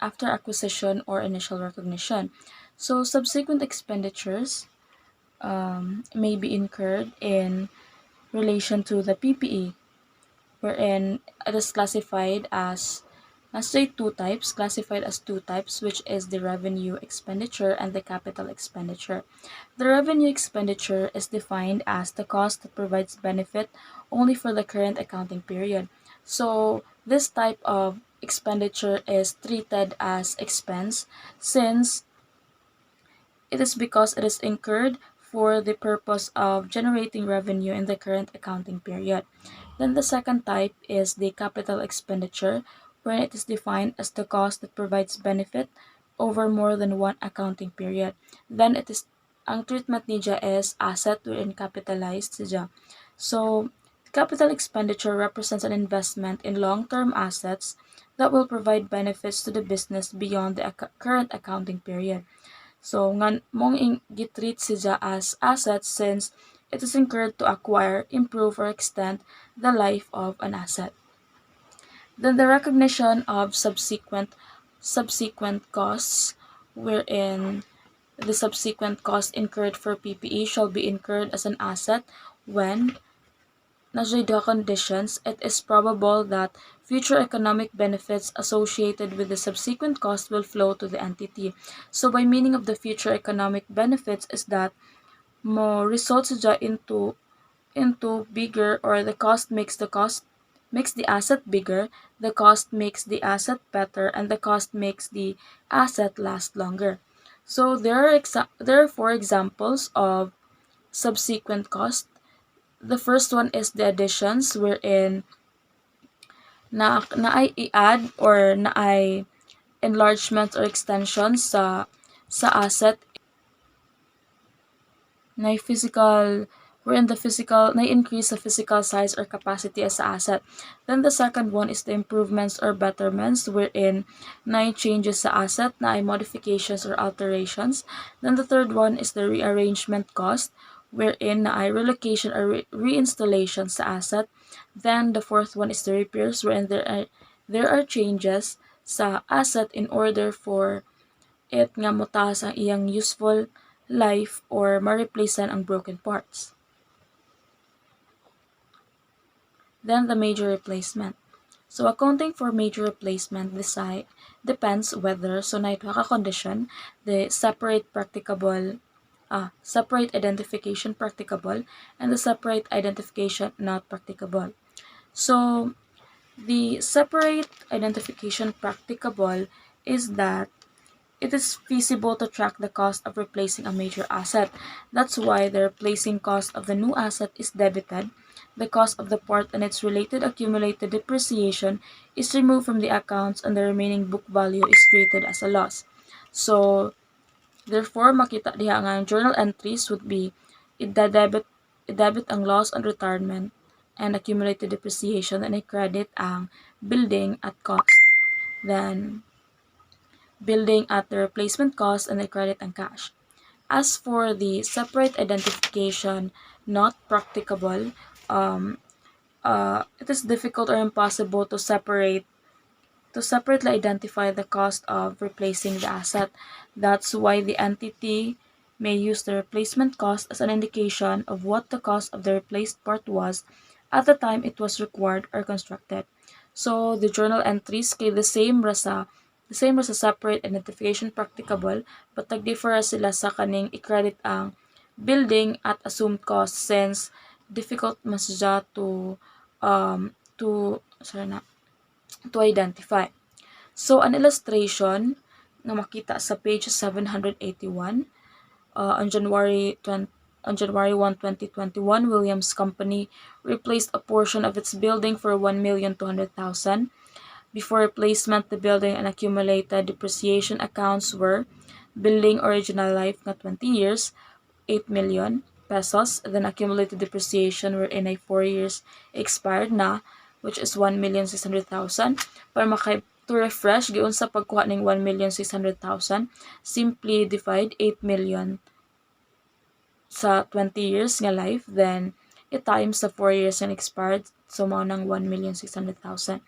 acquisition or initial recognition. So, subsequent expenditures may be incurred in relation to the PPE, wherein it is classified as two types, which is the revenue expenditure and the capital expenditure. The revenue expenditure is defined as the cost that provides benefit only for the current accounting period. So this type of expenditure is treated as expense since it is because it is incurred for the purpose of generating revenue in the current accounting period. Then the second type is the capital expenditure, where it is defined as the cost that provides benefit over more than one accounting period. Then it is ang treatment niya is asset wherein capitalized siya. So capital expenditure represents an investment in long-term assets that will provide benefits to the business beyond the current accounting period. So nga mong gitreat siya as assets since it is incurred to acquire, improve, or extend the life of an asset. Then the recognition of subsequent costs, wherein the subsequent cost incurred for PPE shall be incurred as an asset when Najay the conditions, it is probable that future economic benefits associated with the subsequent cost will flow to the entity. So by meaning of the future economic benefits is that mo results siya into bigger, or the cost makes the asset bigger, the cost makes the asset better, and the cost makes the asset last longer. So there are 4 examples of subsequent cost. The first one is the additions, wherein na ay i-add or na ay enlargement or extension sa asset na physical, wherein the physical na increase the physical size or capacity as sa asset. Then the second one is the improvements or betterments, wherein na changes sa asset, na ay modifications or alterations. Then the third one is the rearrangement cost, wherein na ay relocation or reinstallation sa asset. Then the fourth one is the repairs, wherein there are changes sa asset in order for it nga motaas ang iyang useful life or ma-replacean ang broken parts. Then the major replacement. So accounting for major replacement depends whether, so na ito ka condition, the separate practicable separate identification practicable and the separate identification not practicable. So the separate identification practicable is that it is feasible to track the cost of replacing a major asset. That's why the replacing cost of the new asset is debited. The cost of the part and its related accumulated depreciation is removed from the accounts and the remaining book value is treated as a loss. So, therefore, makita diha nga ang journal entries would be i-debit ang loss on retirement and accumulated depreciation and i-credit ang building at cost. Then, building at the replacement cost and i-credit ang cash. As for the separate identification not practicable, it is difficult or impossible to separately identify the cost of replacing the asset. That's why the entity may use the replacement cost as an indication of what the cost of the replaced part was at the time it was required or constructed. So the journal entries kay the same rasa separate identification practicable but nag-differ sila sa kaning i-credit ang building at assumed cost since difficult mas siya to sorry na to identify. So, an illustration na makita sa page 781, on January 1, 2021, Williams Company replaced a portion of its building for 1,200,000. Before replacement, the building and accumulated depreciation accounts were building original life na 20 years, 8 million pesos. Then accumulated depreciation were in a 4 years expired na, which is 1,600,000. Para to refresh, giun sa pagkuha ng 1,600,000, simply divide 8 million sa 20 years nga life, then it times sa 4 years nga expired, so mao nang 1,600,000.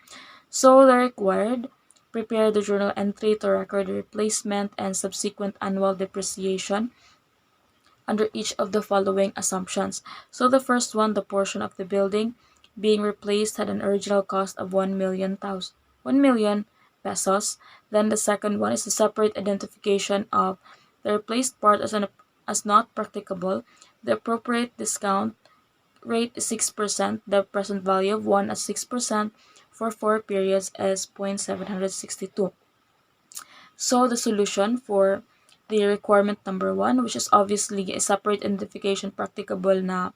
So the required, prepare the journal entry to record the replacement and subsequent annual depreciation under each of the following assumptions. So the first one, the portion of the building being replaced had an original cost of 1 million pesos. Then the second one is the separate identification of the replaced part as not practicable. The appropriate discount rate is 6%. The present value of 1 as 6% for 4 periods is 0.762. So the solution for the requirement number 1, which is obviously a separate identification practicable na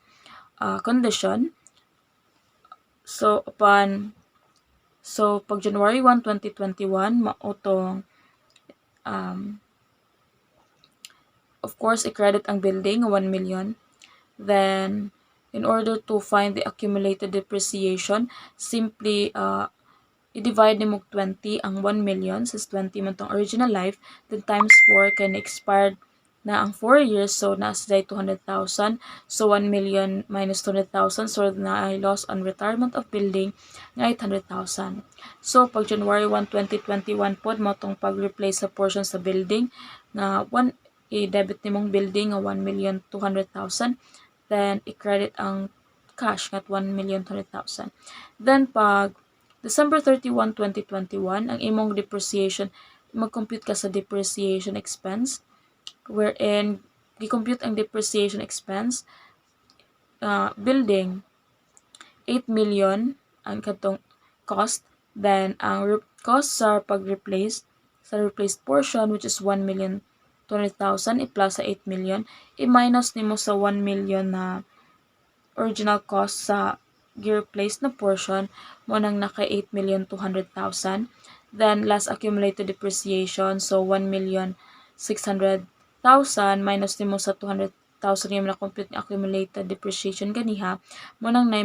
condition. So pag January 1, 2021, mautong of course i-credit ang building 1 million. Then in order to find the accumulated depreciation, simply i-divide nimo 20 ang 1 million since 20 man tong original life, then times 4 kay na-expired na ang 4 years, so nasa 200,000. So 1 million minus 200,000, so na ay loss on retirement of building nga 800,000. So pag January 1, 2021 pod mo tong pag-replace sa portion sa building nga i-debit nimong building nga 1,200,000, then i-credit ang cash nga 1,200,000. Then pag December 31, 2021, ang imong depreciation, mag-compute ka sa depreciation expense, wherein gi-compute ang depreciation expense, building, 8 million ang katong cost, then ang cost sa pag-replace, sa replaced portion, which is 1,200,000, i-plus sa 8 million, i-minus nimo sa 1 million na original cost sa gi-replace na portion, mo nang naka 8,200,000. Then last accumulated depreciation, so 1,600,000 minus nimo sa 200,000 yung na-compute ni accumulated depreciation ganiha, mo nang na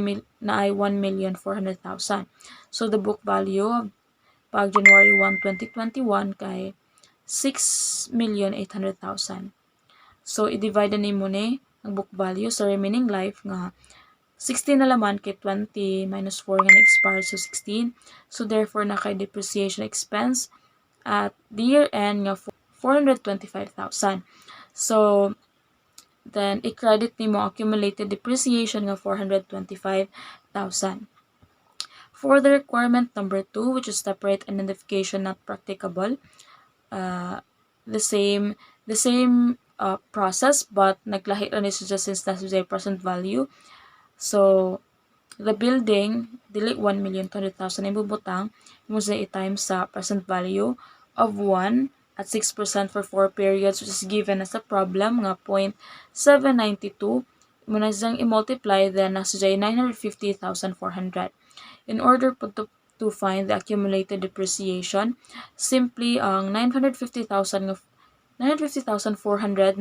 ay 1,400,000. So the book value pag January 1, 2021 kay 6,800,000. So i-divide na nimo ni ang book value sa remaining life nga 16 na laman kay 20 minus 4 nga na-expire, so 16. So therefore nakay depreciation expense at the year end nga 425,000. So then i-credit nimo accumulated depreciation nga 425,000. For the requirement number 2, which is separate identification not practicable, the same process, but naglahi ra ni siya since nasa siya present value. So the building dili 1,200,000 ibubutang mo sa i-times sa present value of 1 at 6% for 4 periods, which is given as a problem nga 0.792. Mo na siyang i-multiply, then nasa siya 950,400. In order po to find the accumulated depreciation, simply ang 950,400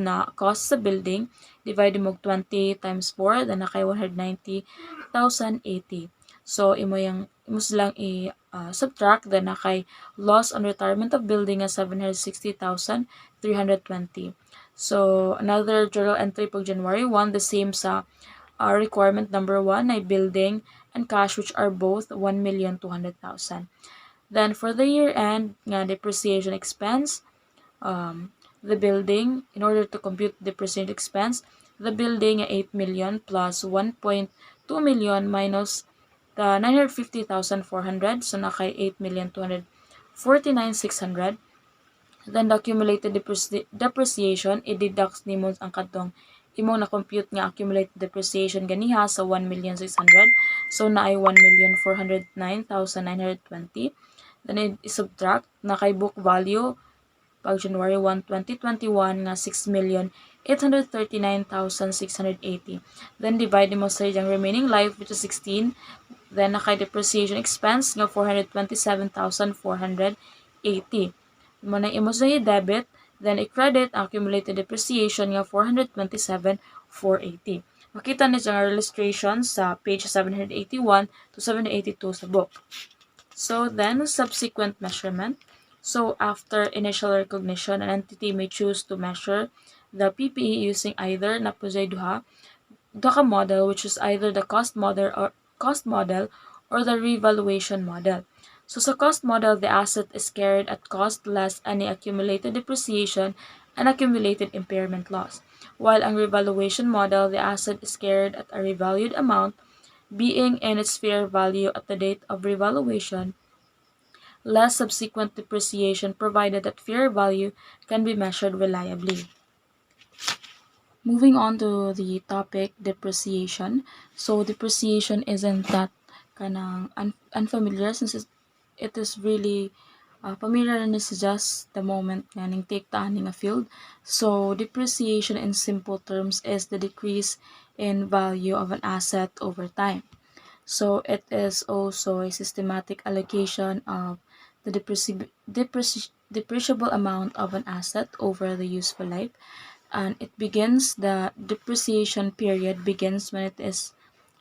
na cost sa building, divide mo 20 times 4, then nakay 190,080. So, imo silang subtract, then nakay loss on retirement of building nga 760,320. So, another journal entry pag January 1, the same sa requirement number 1 ay building and cash, which are both 1,200,000. Then for the year end nga depreciation expense, the building, in order to compute depreciation expense, the building 8 million plus 1.2 million minus the 950,400, so nakay 8,249,600. Then the accumulated depreciation, i-deduct nimo ang kadtong imong na-compute nga accumulated depreciation ganiha sa 1,600,000. So naay 1,409,920. Then i-subtract na kay book value pag January 1, 2021 nga 6,839,680. Then divide mo sa iyang remaining life, which is 16. Then nakay depreciation expense nga 427,480. Mo na imo sa debit, then i-credit ang accumulated depreciation nga 427,480. Makita ni nga illustration sa page 781 to 782 sa book. So then, subsequent measurement. So after initial recognition, an entity may choose to measure the PPE using either napuzay duha ka model, which is either the cost model or the revaluation model. So sa cost model, the asset is carried at cost less any accumulated depreciation and accumulated impairment loss. While ang revaluation model, the asset is carried at a revalued amount, being in its fair value at the date of revaluation, less subsequent depreciation, provided that fair value can be measured reliably. Moving on to the topic depreciation. So depreciation isn't that kanang unfamiliar, since it is really familiar and is just the moment nga ning take taan ning a field. So depreciation in simple terms is the decrease in value of an asset over time. So it is also a systematic allocation of the depreciable amount of an asset over the useful life. And the depreciation period begins when it is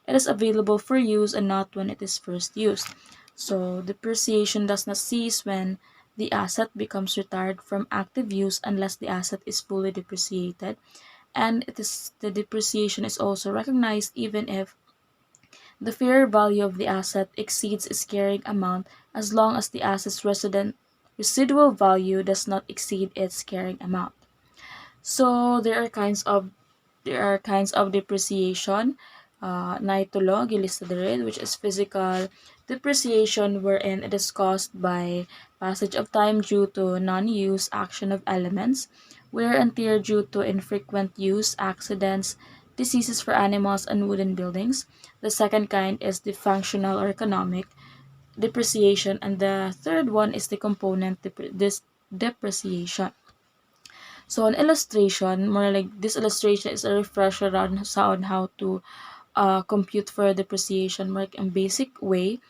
available for use and not when it is first used. So depreciation does not cease when the asset becomes retired from active use unless the asset is fully depreciated. And the depreciation is also recognized even if the fair value of the asset exceeds its carrying amount, as long as the asset's residual value does not exceed its carrying amount. So there are kinds of depreciation. Naitulo gilista diri, which is physical depreciation, wherein it is caused by passage of time due to non-use, action of elements, wear and tear due to infrequent use, accidents, diseases for animals and wooden buildings. The second kind is the functional or economic depreciation, and the third one is the component depreciation. So an illustration, more like this illustration is a refresher on how to compute for depreciation, like in basic way.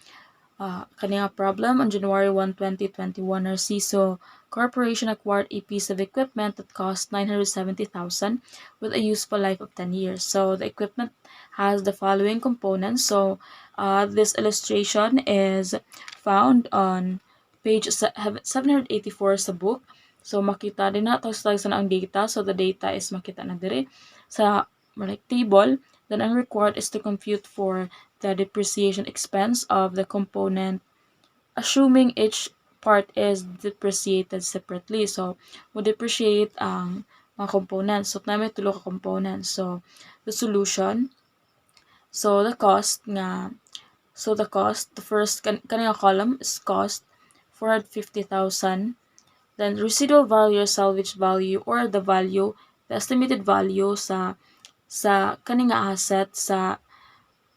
Kaniya problem on January 1, 2021, our CISO Corporation acquired a piece of equipment that cost 970,000 with a useful life of 10 years. So the equipment has the following components. So this illustration is found on page 784 sa book. So makita din na tapos ang data. So the data is makita na dire sa like table. Then ang required is to compute for the depreciation expense of the component, assuming each part is depreciated separately. So, we depreciate ang mga components. So, namin tulo ka components. So, the solution, the first kanina column is cost, 450,000. Then, residual value or salvage value, or the value the estimated value sa kani nga asset sa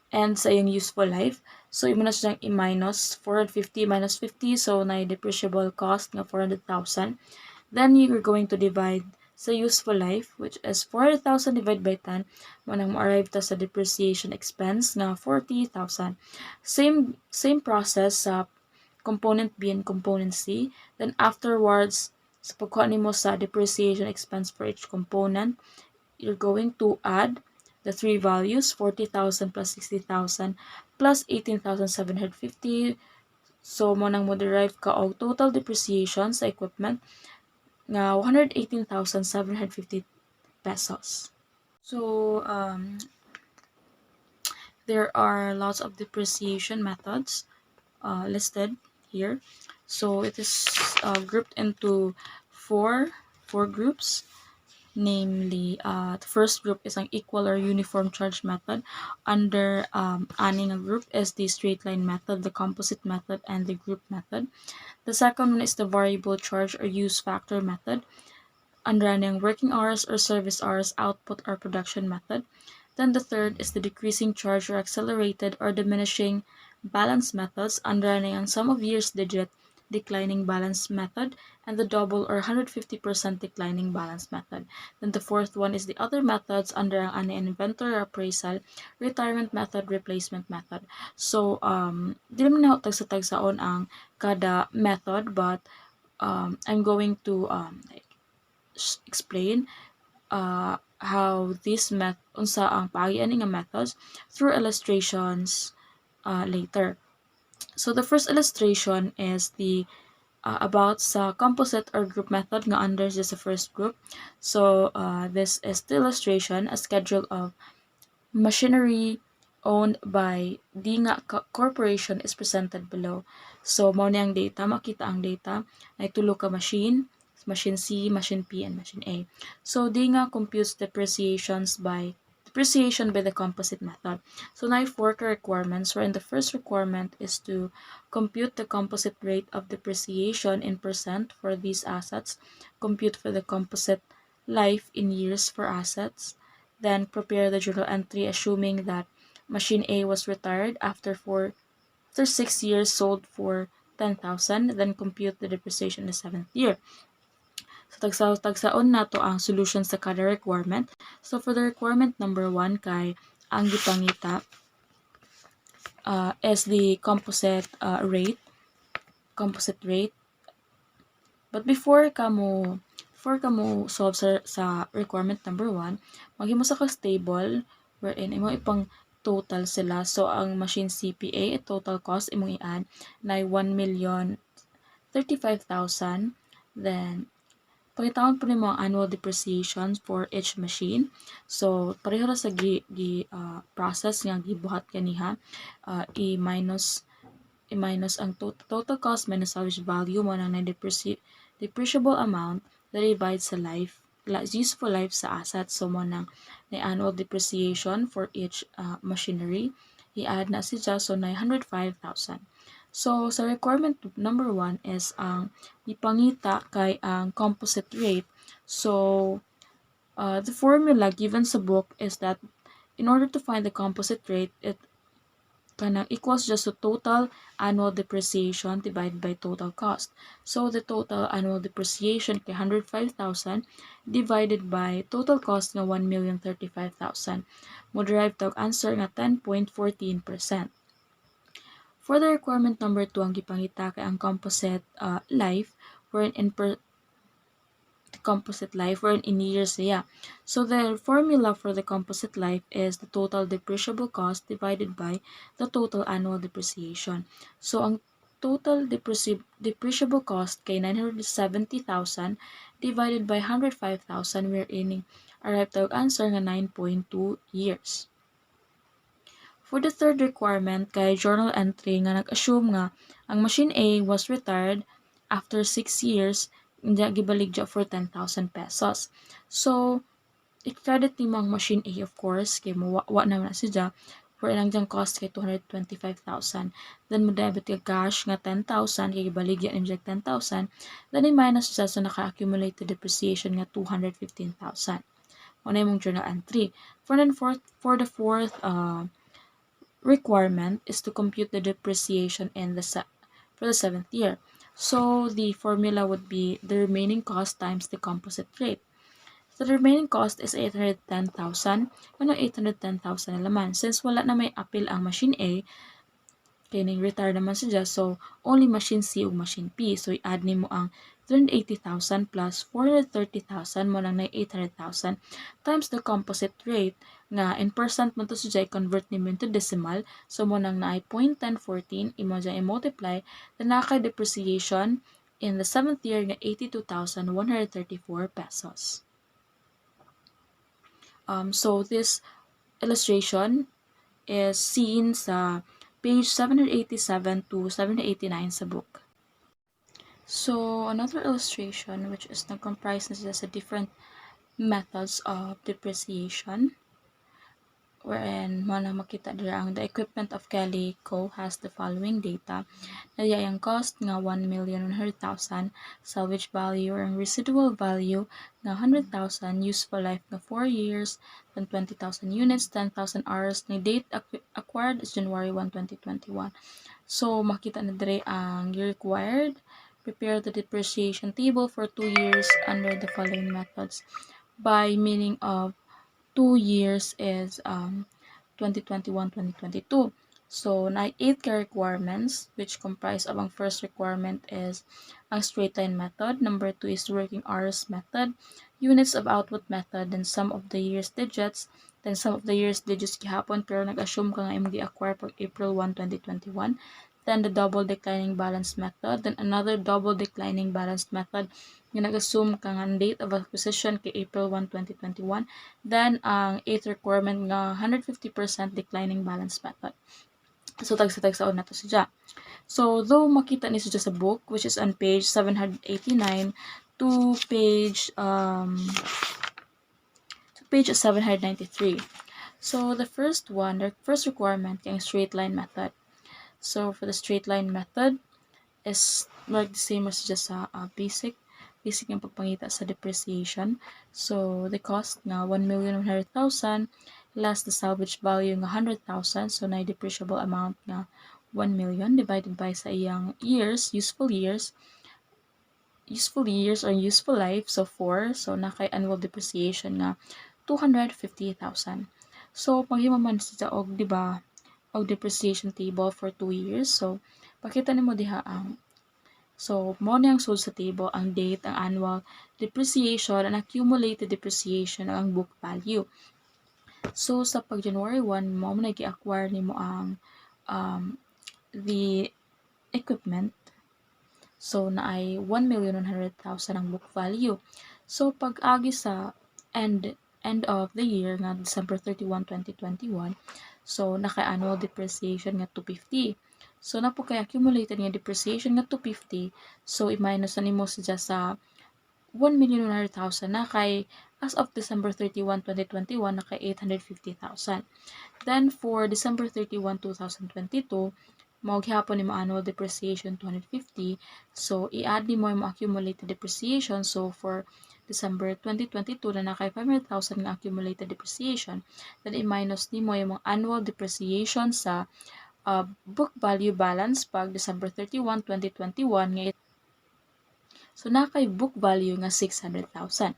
and sa iyong useful life. So, imo na siyang i-minus 450 minus 50. So, na depreciable cost nga 400,000. Then, you're going to divide sa useful life, which is 400,000 divided by 10. Manang ma-arrive ta sa depreciation expense nga 40,000. Same process sa component B and component C. Then, afterwards, sa pagkuha nimo sa depreciation expense for each component, you're going to add the three values, 40,000 plus 60,000 plus 18,750. So, mo nang mo derive ka og total depreciation sa equipment nga 118,750 pesos. So, there are lots of depreciation methods listed here. So, it is grouped into four groups. Namely, the first group is an equal or uniform charge method. Under aning a group is the straight line method, the composite method, and the group method. The second one is the variable charge or use factor method. Under aning working hours or service hours, output or production method. Then the third is the decreasing charge or accelerated or diminishing balance methods under ang sum of years digit declining balance method and the double or 150% declining balance method. Then the fourth one is the other methods under ang inventory appraisal, retirement method, replacement method. So, di naman na tagsa-tagsaon ang kada method, but I'm going to explain how this unsa ang paagian nga methods through illustrations later. So the first illustration is the about sa composite or group method nga under this first group. So this is the illustration, a schedule of machinery owned by di nga corporation is presented below. So mao ni ang data, makita ang data ay tulo ka machine C, machine P, and machine A. So di nga computes depreciation by the composite method. So now 4 requirements, wherein the first requirement is to compute the composite rate of depreciation in percent for these assets, compute for the composite life in years for assets, then prepare the journal entry assuming that machine A was retired after 6 years, sold for 10,000, then compute the depreciation in the 7th year. So, tagsaon nato ang solution sa kada requirement. So, for the requirement number 1 kay ang gipangita is the composite rate. But before kamo solve sa requirement number 1, maghimo sa ka stable wherein imo ipang total sila. So, ang machine CPA, total cost, imong i-add na 1,035,000. Then, pagkitaon po nimo ang annual depreciation for each machine. So, pareho ra sa process nga gibuhat kaniha. I-minus ang total cost minus salvage value mo nang depreciable amount that divides sa useful life sa asset. So, mo nang annual depreciation for each machinery. I-add na siya, so 905,000. So, sa requirement number 1 is ang ipangita kay ang composite rate. So, the formula given sa book is that in order to find the composite rate, it equals just the total annual depreciation divided by total cost. So, the total annual depreciation kay 105,000 divided by total cost nga 1,035,000. Mo derive tawag answer nga 10.14%. For the requirement number 2, ang gipangita kay ang composite life wherein in years siya. So the formula for the composite life is the total depreciable cost divided by the total annual depreciation. So ang total depreciable cost kay 970,000 divided by 105,000, wherein arrive tawag answer nga 9.2 years. For the third requirement kay journal entry nga nag-assume nga ang machine A was retired after 6 years, hindi gibaligya for 10,000 pesos. So, i-credit ni ang machine A, of course, kay wa naman na siya, for ilang dyan cost kay 225,000. Then, mo-debit ka cash nga 10,000, kay gibaligya ni 10,000. Then, i-minus siya, so naka-accumulated depreciation nga 215,000. Una mong journal entry. For the fourth requirement is to compute the depreciation for the seventh year. So the formula would be the remaining cost times the composite rate. So the remaining cost is 810,000. Ano 810,000 na laman? Since wala na may appeal ang machine A, kining retire naman siya, so only machine C ug machine P. So i-add nimo ang 380,000 plus 430,000 mo nang 800,000 times the composite rate nga in percent mo to siya i-convert nimo into decimal. So mo nang naay 0.1014 imo dyan i-multiply then nakay depreciation in the 7th year nga 82,134 pesos. So this illustration is seen sa page 787 to 789 sa book. So, another illustration which is nag-comprise na sila sa different methods of depreciation wherein mo na makita dira ang the equipment of Kelly Co. has the following data. Nadiya ang cost nga 1,100,000, salvage value or ang residual value nga 100,000, useful life nga 4 years, then 20,000 units, 10,000 hours, na date acquired is January 1, 2021. So, makita na dire ang year required. Prepare the depreciation table for 2 years under the following methods. By meaning of 2 years is 2021, 2022. So, na 8 ka requirements which comprise of ang first requirement is ang straight line method. Number 2 is working hours method. Units of output method. Then sum of the year's digits. Then sum of the year's digits gihapon pero nag-assume ka nga imong gi-acquire pag April 1, 2021. Then the double declining balance method. Then another double declining balance method nga nag-assume ka nga date of acquisition kay April 1, 2021. Then ang 8th requirement nga 150% declining balance method. So tagsa-tagsaon na to siya. So though makita ni siya sa book which is on page 789 to page 793. So the first requirement kay straight line method. So for the straight line method is like the same as just sa basic yung pagpangita sa depreciation. So the cost nga 1,100,000 less the salvage value nga 100,000, so na depreciable amount nga 1 million divided by sa iyang useful years or useful life, so 4, so nakay annual depreciation nga 250,000. So paghimaman sa og di ba og depreciation table for 2 years. So pakita nimo diha ang so mo niyang sud sa table ang date, ang annual depreciation, ang accumulated depreciation, ang book value. So sa pag January 1 mo na gi-acquire nimo ang the equipment. So naay 1,100,000 ang book value. So pag agi sa end of the year nga December 31, 2021, so naka-annual depreciation nga 250. So na po kay accumulated nga depreciation nga 250, so i-minus na nimo siya sa 1,100,000 na kay as of December 31, 2021 na kay 850,000. Then for December 31, 2022, mao gihapon nimo annual depreciation 250. So i-add nimo yung accumulated depreciation. So for December 2022 na kay 500,000 nga accumulated depreciation. Then i-minus nimo yung annual depreciation sa book value balance pag December 31, 2021 nga so na kay book value nga 600,000.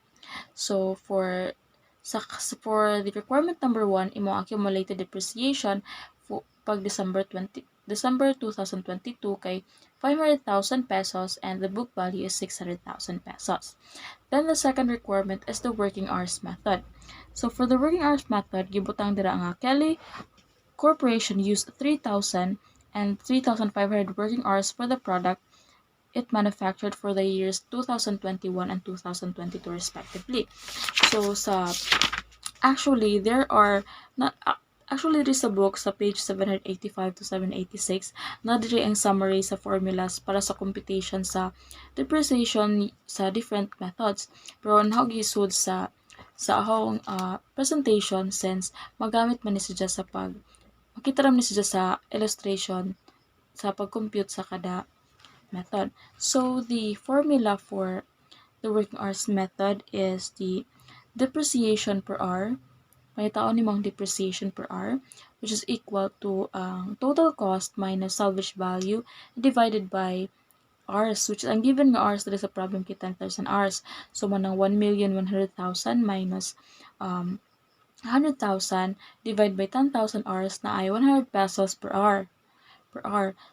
So for the requirement number 1 imo accumulated depreciation pag December 2022 kay 500,000 pesos and the book value is 600,000 pesos. Then the second requirement is the working hours method. So for the working hours method, gibutang dira nga Kelly Corporation used 3,000 and 3,500 working hours for the product it manufactured for the years 2021 and 2022 respectively. So actually there are not actually there is a book sa page 785 to 786 na diri ang summary sa formulas para sa computation sa depreciation sa different methods. Pero naog gisud sa akong presentation since magamit man ni siya sa makita ram ni siya sa illustration sa pag-compute sa kada method. So the formula for the working hours method is the depreciation per hour. Pangitaon nimo ang depreciation per hour, which is equal to total cost minus salvage value divided by hours, which ang given nga hours dito sa problem kay 10,000 hours. So, manang 1,100,000 minus 100,000 divided by 10,000 hours na ay 100 pesos per hour.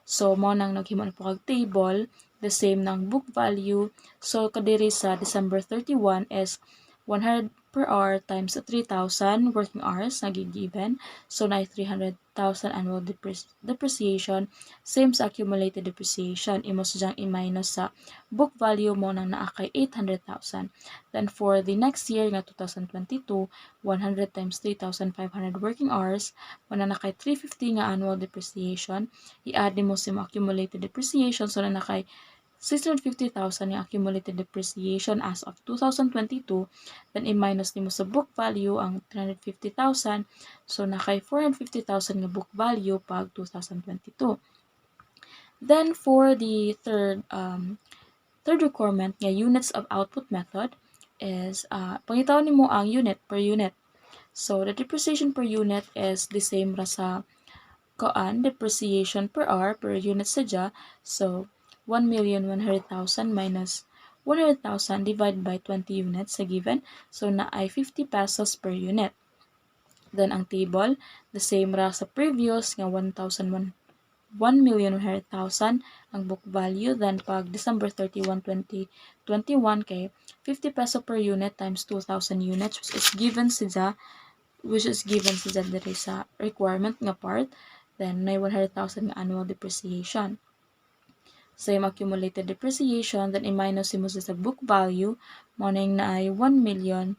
So, mo nang naghimo na po kag table, the same ng book value. So, kadiri sa December 31 is 100 per hour times 3,000 working hours na given. So, na 300,000 annual depreciation. Same sa accumulated depreciation. Imo sa diyang i-minus sa book value mo nang naa kay 800,000. Then, for the next year nga 2022, 100 times 3,500 working hours, wala na kay 350 nga annual depreciation. I-add mo sa accumulated depreciation. So, na kay 650,000 yung accumulated depreciation as of 2022. Then, i-minus nimo sa book value ang 350,000. So, na kay 450,000 nga book value pag 2022. Then, for the third requirement nga units of output method is, pangitaw nimo ang unit per unit. So, the depreciation per unit is the same ra sa depreciation per hour per unit sadya. So, 1,100,000 minus 100,000 divided by 20 units sa given. So, na ay 50 pesos per unit. Then, ang table, the same ra sa previous nga 1,100,000 ang book value. Then, pag December 31, 2021 kay 50 peso per unit times 2,000 units which is given sa diri sa requirement nga part. Then, na 100,000 nga annual depreciation. Same accumulated depreciation, then i-minus mo sa book value, morning na ay 1 million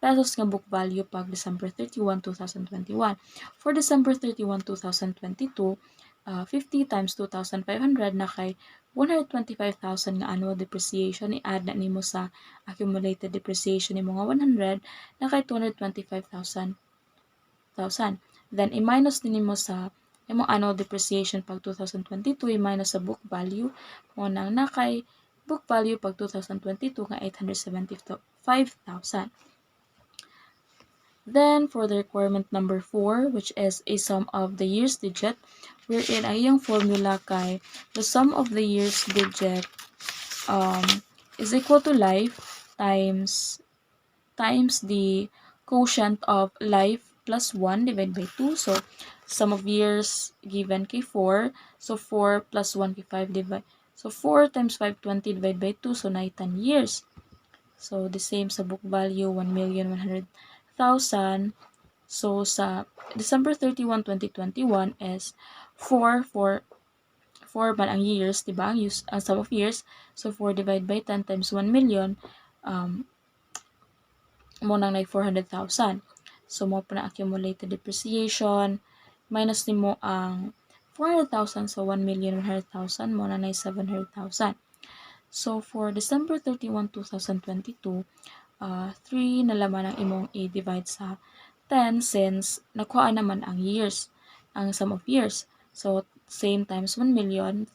pesos nga book value pag December 31, 2021. For December 31, 2022, 50 times 2,500 na kay 125,000 nga annual depreciation. I-add na nimo sa accumulated depreciation ni mga 100 na kay 225,000. Then, i-minus din nimo sa imong annual depreciation pag 2022, i-minus sa book value mo nang nakay book value pag 2022 nga 875,000. Then, for the requirement number 4, which is a sum of the year's digit, wherein ay yung formula kay the sum of the year's digit is equal to life times the quotient of life plus 1 divided by 2. So, sum of years given kay 4. So, 4 plus 1 kay 5 divided. So, 4 times 5, 20 divided by 2. So, na 10 years. So, the same sa book value, 1,100,000. So, sa December 31, 2021 is 4 man ang years, diba? Ang sum of years. So, 4 divided by 10 times 1 million, mo nang 400,000. So, mo pa na accumulated depreciation, minus ni mo ang 400,000 sa 1,100,000, mo na 700,000. So, for December 31, 2022, 3 na laman ang imong i-divide sa 10 since nakuha naman ang years, ang sum of years. So, same times 1,300,000,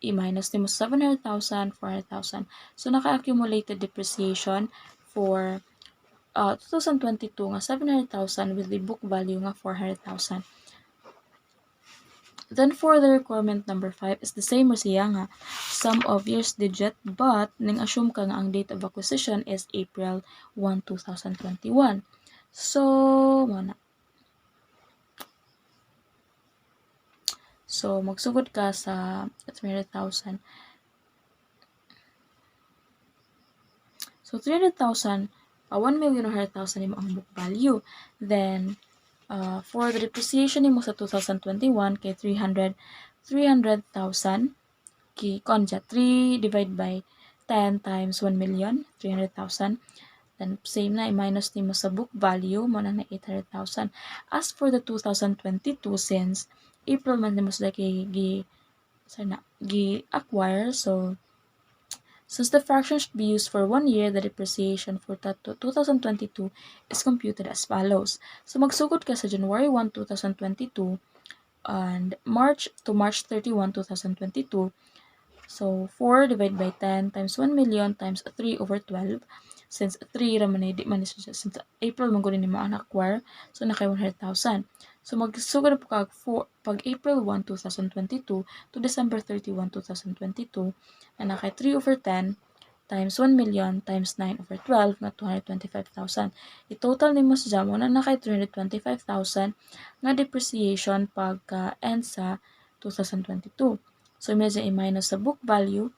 i-minus ni mo 700,000, 400,000. So, naka-accumulated depreciation for 2022 nga 700,000 with the book value nga 400,000. Then, for the requirement number 5 is the same as siya nga sum of year's digit, but ning assume ka nga ang date of acquisition is April 1, 2021. So, mana. So, magsugod ka sa 300,000. So, 300,000, 1,100,000 yung ang book value. Then, for the depreciation nimo sa 2021 kay 300,000 kay konja 3 divided by 10 times 1 million, 300,000. Then, same na, i-minus nimo sa book value mo na 800,000. As for the 2022, since April man nimo sila gi-acquire, so, since the fraction should be used for 1 year, the depreciation for 2022 is computed as follows. So, magsugod ka sa January 1, 2022 and March 31, 2022. So 4 divided by 10 times 1 million times 3 over 12. Since 3 raman di man siya, since April man ni mo anak acquire, so na kay 100,000. So magsugod na po kag pag April 1, 2022 to December 31, 2022, na kay 3 over 10 times 1 million times 9 over 12 nga 225,000. I-total nimo sa jamo na kay 325,000 nga depreciation pagka end sa 2022. So, imagine i-minus sa book value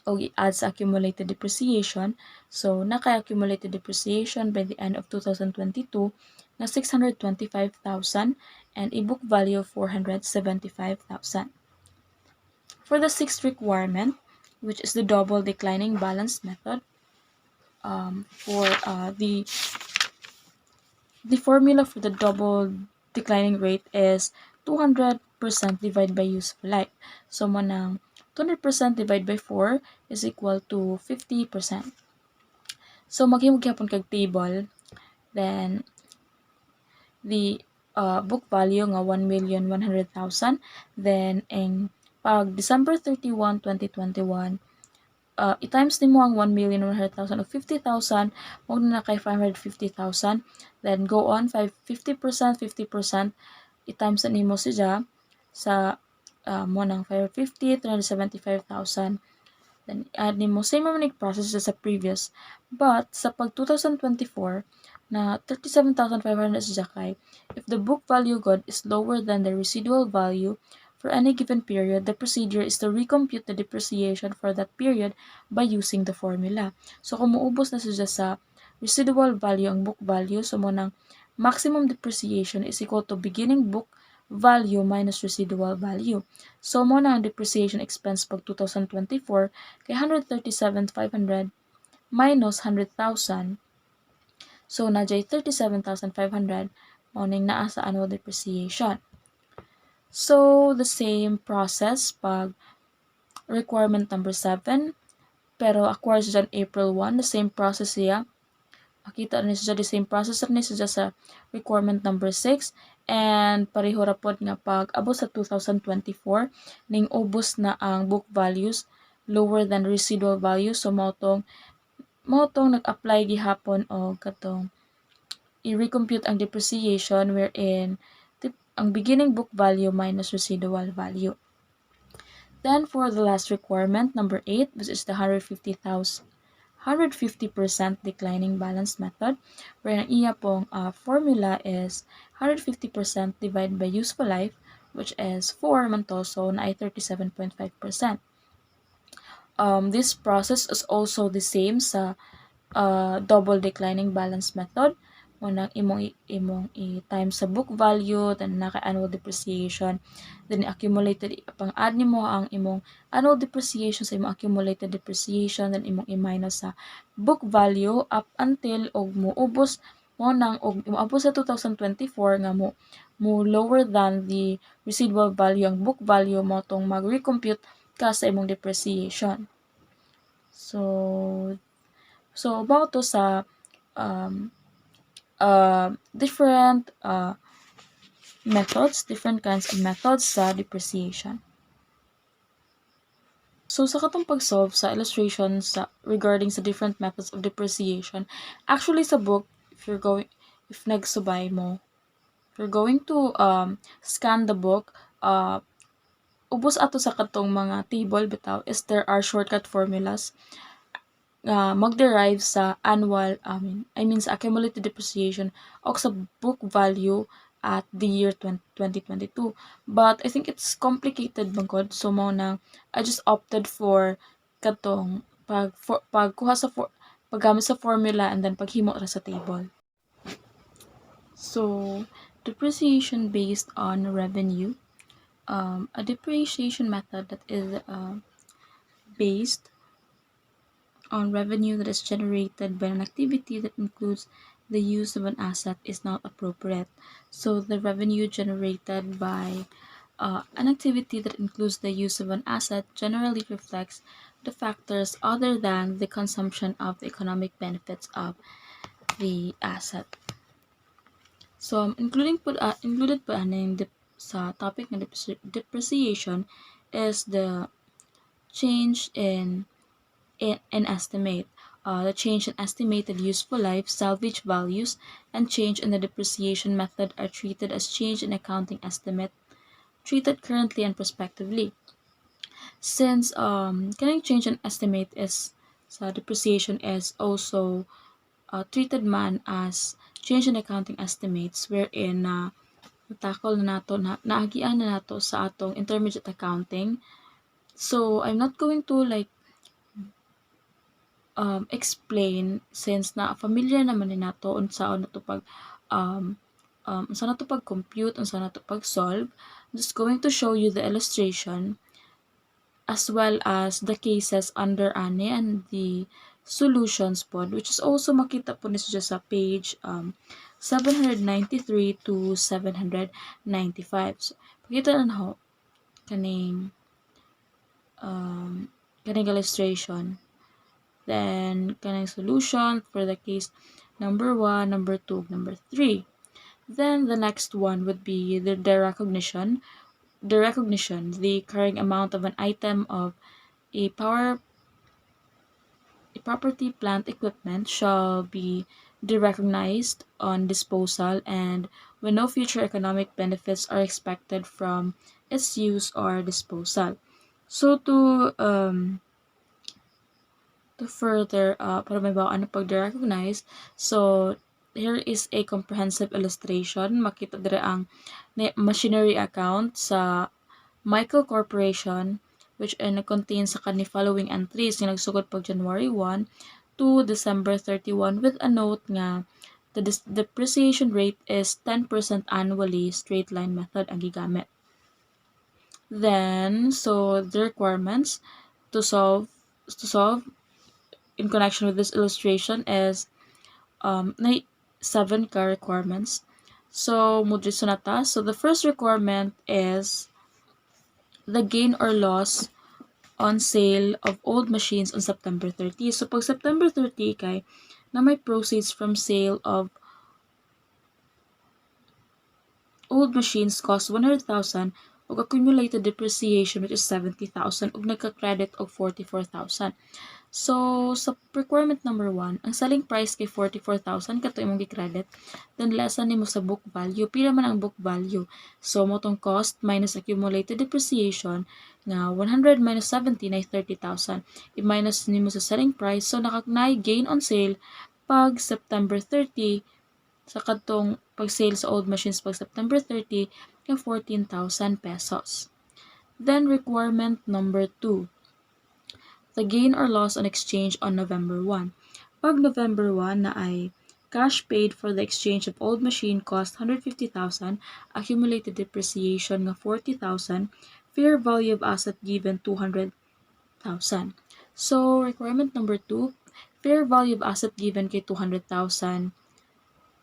o i-add sa accumulated depreciation. So, naka-accumulated depreciation by the end of 2022 na 625,000 and i-book value of 475,000. For the sixth requirement, which is the double declining balance method, for the formula for the double declining rate is 200% divided by useful life. So, manang 200% divided by 4 is equal to 50%. So, maghimog gyapon kag table. Then, the book value nga 1,100,000. Then, ang pag December 31, 2021, i-times nimo ang 1,100,000 of 50,000, mo na kay 550,000. Then, go on, 50%, 50%, i-times na nimo siya sa mo ng 550, 375,000. Then, add nimo, same naman process sa previous. But, sa pag 2024, na 37,500 siya kay, if the book value good is lower than the residual value for any given period, the procedure is to recompute the depreciation for that period by using the formula. So, kung muubos na siya sa residual value ang book value, so mo ng maximum depreciation is equal to beginning book value minus residual value. So, mo na ang depreciation expense pag 2024 kay 137,500 minus 100,000. So, najay 37,500 morning naa sa annual depreciation. So, the same process pag requirement number 7, pero acquire siya April 1, the same process siya. Makita rin siya, the same process rin siya sa requirement number 6, and pareho rapod nga pag abot sa 2024, ning ubos na ang book values lower than residual value. So, mo tong nag-apply gihapon o katong i-recompute ang depreciation wherein ang beginning book value minus residual value. Then for the last requirement, number 8, which is the 150% declining balance method, where ang iya pong formula is 150% divided by useful life, which is 4 man to, so na ay 37.5%. This process is also the same sa double declining balance method. Unang imong i-times sa book value, then naka-annual depreciation, then accumulated, pang-add nimo ang imong annual depreciation sa imong accumulated depreciation, then imong i-minus sa book value up until og muubos mo nang og moabot sa 2024 nga mo lower than the residual value ang book value mo tong mag-recompute ka sa imong depreciation. So about to sa different methods, different kinds of methods sa depreciation. So, sa katong pag-solve sa illustration regarding sa different methods of depreciation, actually sa book, if nagsubay mo, if you're going to scan the book, ubos ato sa katong mga table bitaw is there are shortcut formulas mag-derive sa annual, sa accumulated depreciation o sa book value at the year 2022. But I think it's complicated bangkod, so mo nang I just opted for katong pagkuha sa paggamit sa formula and then paghimo ra sa table. So, depreciation based on revenue, a depreciation method that is based on revenue that is generated by an activity that includes the use of an asset is not appropriate. So the revenue generated by an activity that includes the use of an asset generally reflects the factors other than the consumption of the economic benefits of the asset. So included po sa topic ng depreciation is the change in estimate. The change in estimated useful life, salvage values, and change in the depreciation method are treated as change in accounting estimate, treated currently and prospectively. Since can change in estimate is sa depreciation is also treated man as change in accounting estimates wherein natakol na nato na naagian na nato sa atong intermediate accounting. So I'm not going to like explain since na familiar naman ni nato unsaon nato pag um, unsa nato pag compute, unsa nato pag solve. I'm just going to show you the illustration as well as the cases under ani and the solutions pod, which is also makita po ni siya sa page 793 to 795. So pakita na ho kaning um, kaning illustration. Then kaning solution for the case number 1, number 2, number 3. Then the next one would be the recognition. The recognition, the carrying amount of an item of a power a property, plant, equipment shall be derecognized on disposal and when no future economic benefits are expected from its use or disposal. So to further para may bawaan na pag-recognize, so here is a comprehensive illustration. Makita dire ang machinery account sa Michael Corporation which ay nag-contain sa kani following entries nga nagsugod pag January 1 to December 31 with a note nga the depreciation rate is 10% annually, straight line method ang gigamit. Then, so the requirements to solve in connection with this illustration is na 7 ka requirements. So, mudri sunata. So, the first requirement is the gain or loss on sale of old machines on September 30. So, pag September 30 kay na may proceeds from sale of old machines cost 100,000 ug accumulated depreciation which is 70,000 ug nagka-credit og 44,000. So, sa requirement number 1, ang selling price kay 44,000 kato imong gi-credit. Then lessan nimo sa book value. Pila man ang book value? So, mo tong cost minus accumulated depreciation nga 100 minus 70 na 30,000. I-minus nimo sa selling price. So, nakaknay gain on sale pag September 30 sa kadtong pag-sale sa old machines pag September 30 ng 14,000 pesos. Then, requirement number 2, the gain or loss on exchange on November 1. Pag November 1 na ay cash paid for the exchange of old machine cost 150,000, accumulated depreciation nga 40,000, fair value of asset given 200,000. So, requirement number 2, fair value of asset given kay 200,000.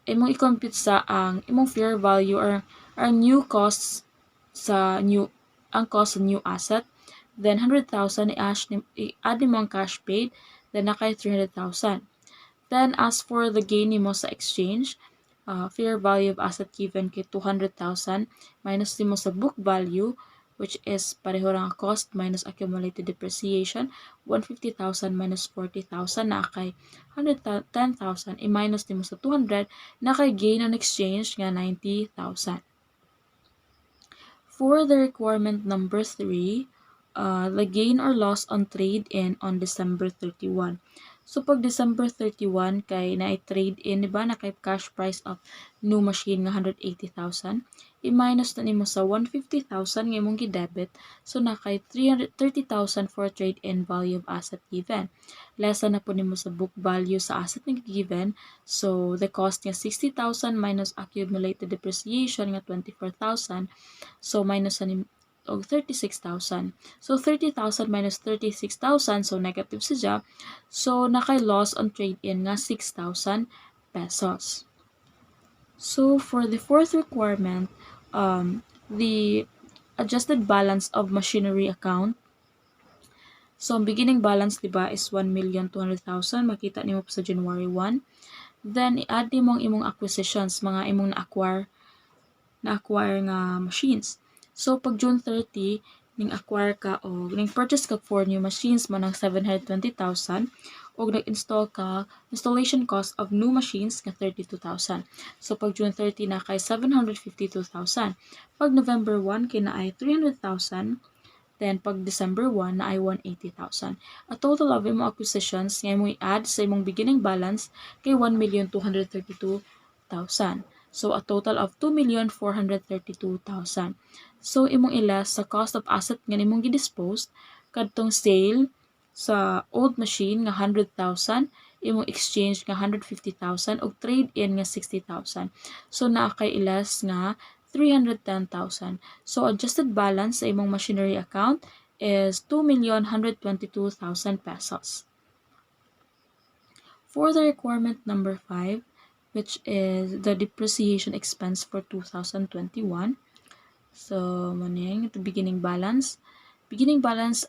Imong i-compute sa ang imong fair value or ang new costs sa new ang cost sa new asset. Then 100,000 i-add nimo ang cash paid, then nakay 300,000. Then as for the gain nimo sa exchange, fair value of asset given kay 200,000 minus nimo sa book value which is pareho lang cost minus accumulated depreciation, 150,000 minus 40,000 na kay 110,000 i-minus nimo sa 200 na kay gain on exchange nga 90,000. For the requirement number 3, the gain or loss on trade-in on December 31. So, pag December 31, kay na-trade-in, diba, na kay cash price of new machine nga 180,000, i-minus na nimo sa 150,000 nga imong gi-debit, so na kay 330,000 for trade-in value of asset given. Less na po nimo sa book value sa asset nga given, so the cost nga 60,000 minus accumulated depreciation nga 24,000, so minus na og 36,000. So 30,000 minus 36,000 so negative siya. So nakay loss on trade-in nga 6,000 pesos. So for the fourth requirement, the adjusted balance of machinery account. So ang beginning balance diba is 1,200,000, makita nimo sa January 1. Then i-add nimo ang imong acquisitions, mga imong na-acquire nga machines. So, pag June 30, ning acquire ka o ning purchase ka for new machines mo ng 720,000 o nag-install ka installation cost of new machines nga 32,000. So pag June 30 na kay 752,000. Pag November 1 kay na ay 300,000. Then, pag December 1, na ay 180,000. A total of imong acquisitions nga imong i-add sa imong beginning balance kay 1,232,000. So, a total of 2,432,000. So, imong ilas sa cost of asset nga imong gidispose kadtong sale sa old machine nga 100,000, imong exchange nga 150,000 ug trade-in nga 60,000. So, naa kay ilas nga 310,000. So, adjusted balance sa imong machinery account is 2,122,000 pesos. For the requirement number 5, which is the depreciation expense for 2021, so, maning the beginning balance. Beginning balance,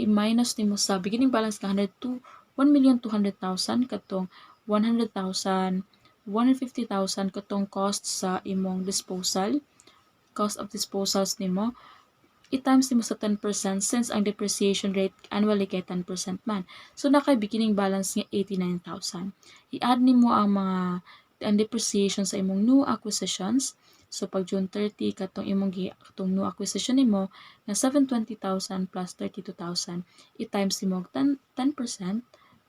i-minus nimo sa beginning balance nga 1,200,000 katong 100,000, 150,000 katong cost sa imong disposal, cost of disposals nimo, i-times nimo sa 10% since ang depreciation rate annually kay 10% man. So, nakay beginning balance nga 89,000. I-add nimo ang depreciation sa imong new acquisitions. So, pag June 30, katong new acquisition nimo na 720,000 plus 32,000. I-times nimo 10%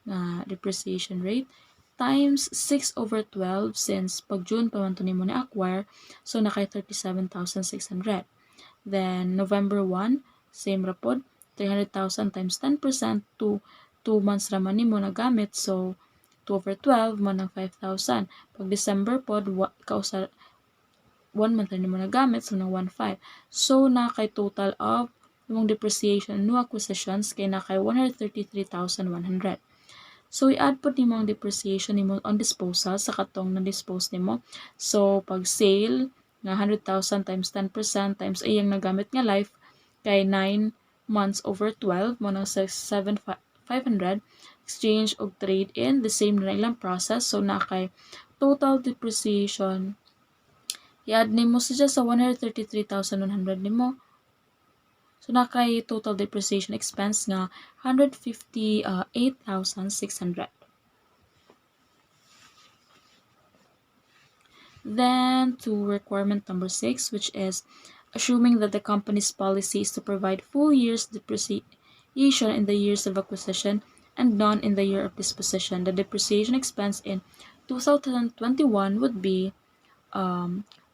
na depreciation rate times 6/12 since pag June pa man to nimo ni-acquire. So, nakay 37,600. Then, November 1, same rapod, 300,000 times 10% to 2 months raman nimo nagamit. So, 2/12 mo ng 5,000. Pag December pod, kausa 1 month na nimo nagamit, so ng 1,500. So, na kay total of yung depreciation new acquisitions kay na kay 133,100. So, i-add po nimo ang depreciation nimo on disposal sa katong na-dispose nimo. So, pag sale, nga 100,000 times 10% times iyang nagamit nga life kay 9 months over 12 mo ng 7,500 exchange og trade in the same na ilang process. So na kay total depreciation i-add nimo siya sa 133,100 nimo. So na kay total depreciation expense nga 158,600. Then to requirement number 6, which is assuming that the company's policy is to provide full year's depreciation in the years of acquisition and none in the year of disposition. The depreciation expense in 2021 would be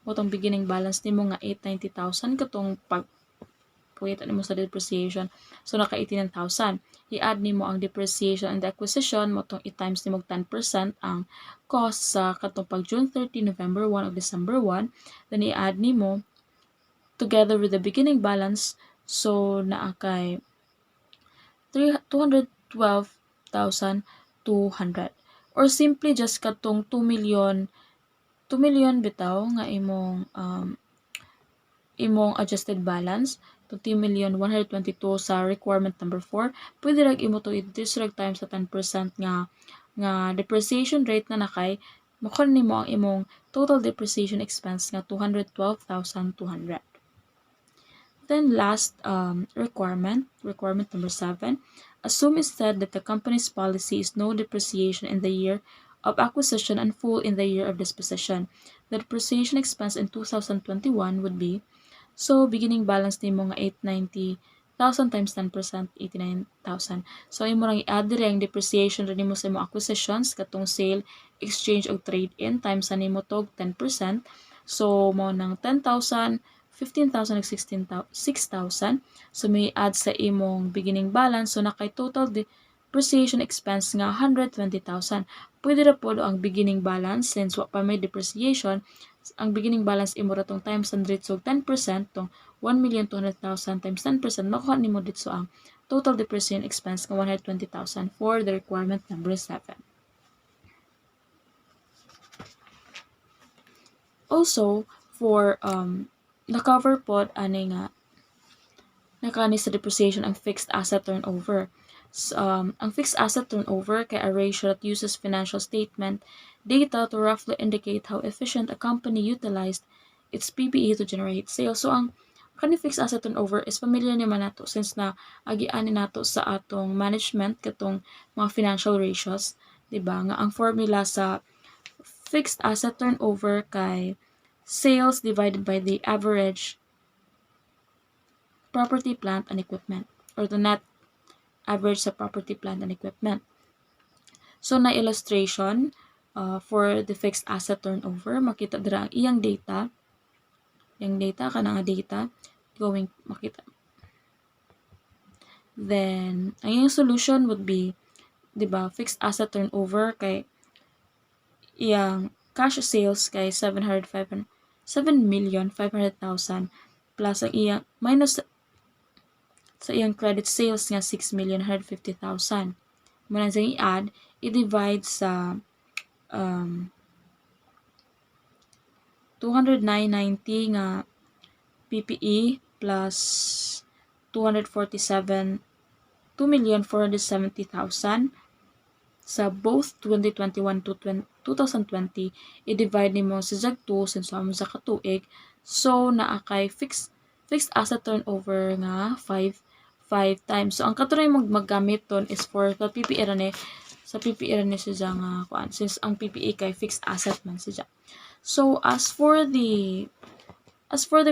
motong beginning balance nimo nga 890,000 katong pagpakita nimo sa depreciation. So naka 89,000. I-add nimo ang depreciation and the acquisition motong i-times nimo 10% ang cost sa katong pag June 30, November 1 o December 1. Then i-add nimo together with the beginning balance. So naa kay 212,200 or simply just katong 2 million bitaw nga imong adjusted balance to 2,122 sa requirement number 4. Pwede rag imo to i-disregard times sa 10% nga depreciation rate na nakay mukha nimo ang imong total depreciation expense nga 212,200. Then last requirement number 7. Assume instead that the company's policy is no depreciation in the year of acquisition and full in the year of disposition. The depreciation expense in 2021 would be, so beginning balance nimo nga 890,000 times 10%, 89,000. So imo lang i-add dire ang depreciation rin nimo sa imong acquisitions katong sale, exchange og trade-in times sa nimo tog 10%. So mo nang 10,000, 15,000 ug 6,000. So may add sa imong beginning balance. So nakay total depreciation expense nga 120,000. Pwede ra po ang beginning balance since wa pa may depreciation. Ang beginning balance imo ra tong times 100 so 10% tong 1,200,000 times 10% makuha nimo dito ang total depreciation expense nga 120,000 for the requirement number 7. Also, for na-cover pod ani nga nakani sa depreciation ang fixed asset turnover. So, ang fixed asset turnover kay a ratio that uses financial statement data to roughly indicate how efficient a company utilized its PPE to generate sales. So, ang kani fixed asset turnover is familiar naman nato since na agian ni nato sa atong management katong mga financial ratios, 'di ba? Nga ang formula sa fixed asset turnover kay sales divided by the average property, plant, and equipment, or the net average sa property, plant, and equipment. So, na illustration for the fixed asset turnover, makita dira ang iyang data, kana nga data, going makita. Then, ang iyang solution would be, di ba, fixed asset turnover kay iyang cash sales kay 7,500,000 plus ang iyang minus sa iyang credit sales nga 6,150,000. Muna sa i-add, i-divide sa 209.90 nga PPE plus 247 2,470,000 sa both 2021 to 2020 i-divide nimo sa jag 2 since amo sa katuig, so naa kay fixed asset turnover nga 5 times. So ang katunay maggamit ton is for the PPE ra ni sa PPE ra ni siya nga kuan since ang PPE kay fixed asset man siya. So as for the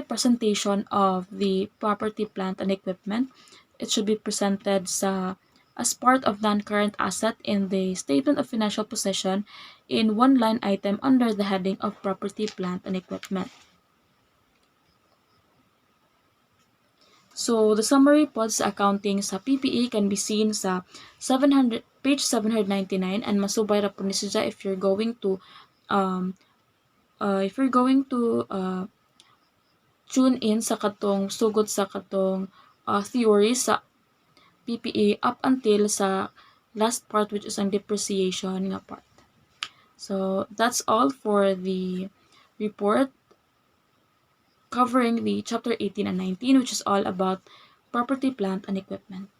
presentation of the property, plant, and equipment, it should be presented as part of non-current asset in the statement of financial possession in one line item under the heading of property, plant, and equipment. So the summary pod sa accounting sa PPE can be seen sa page 799 and masubay ra po ni siya if you're going to tune in sa katong sugod sa katong theory sa PPE up until sa last part which is ang depreciation nga part. So that's all for the report covering the chapter 18 and 19 which is all about property, plant, and equipment.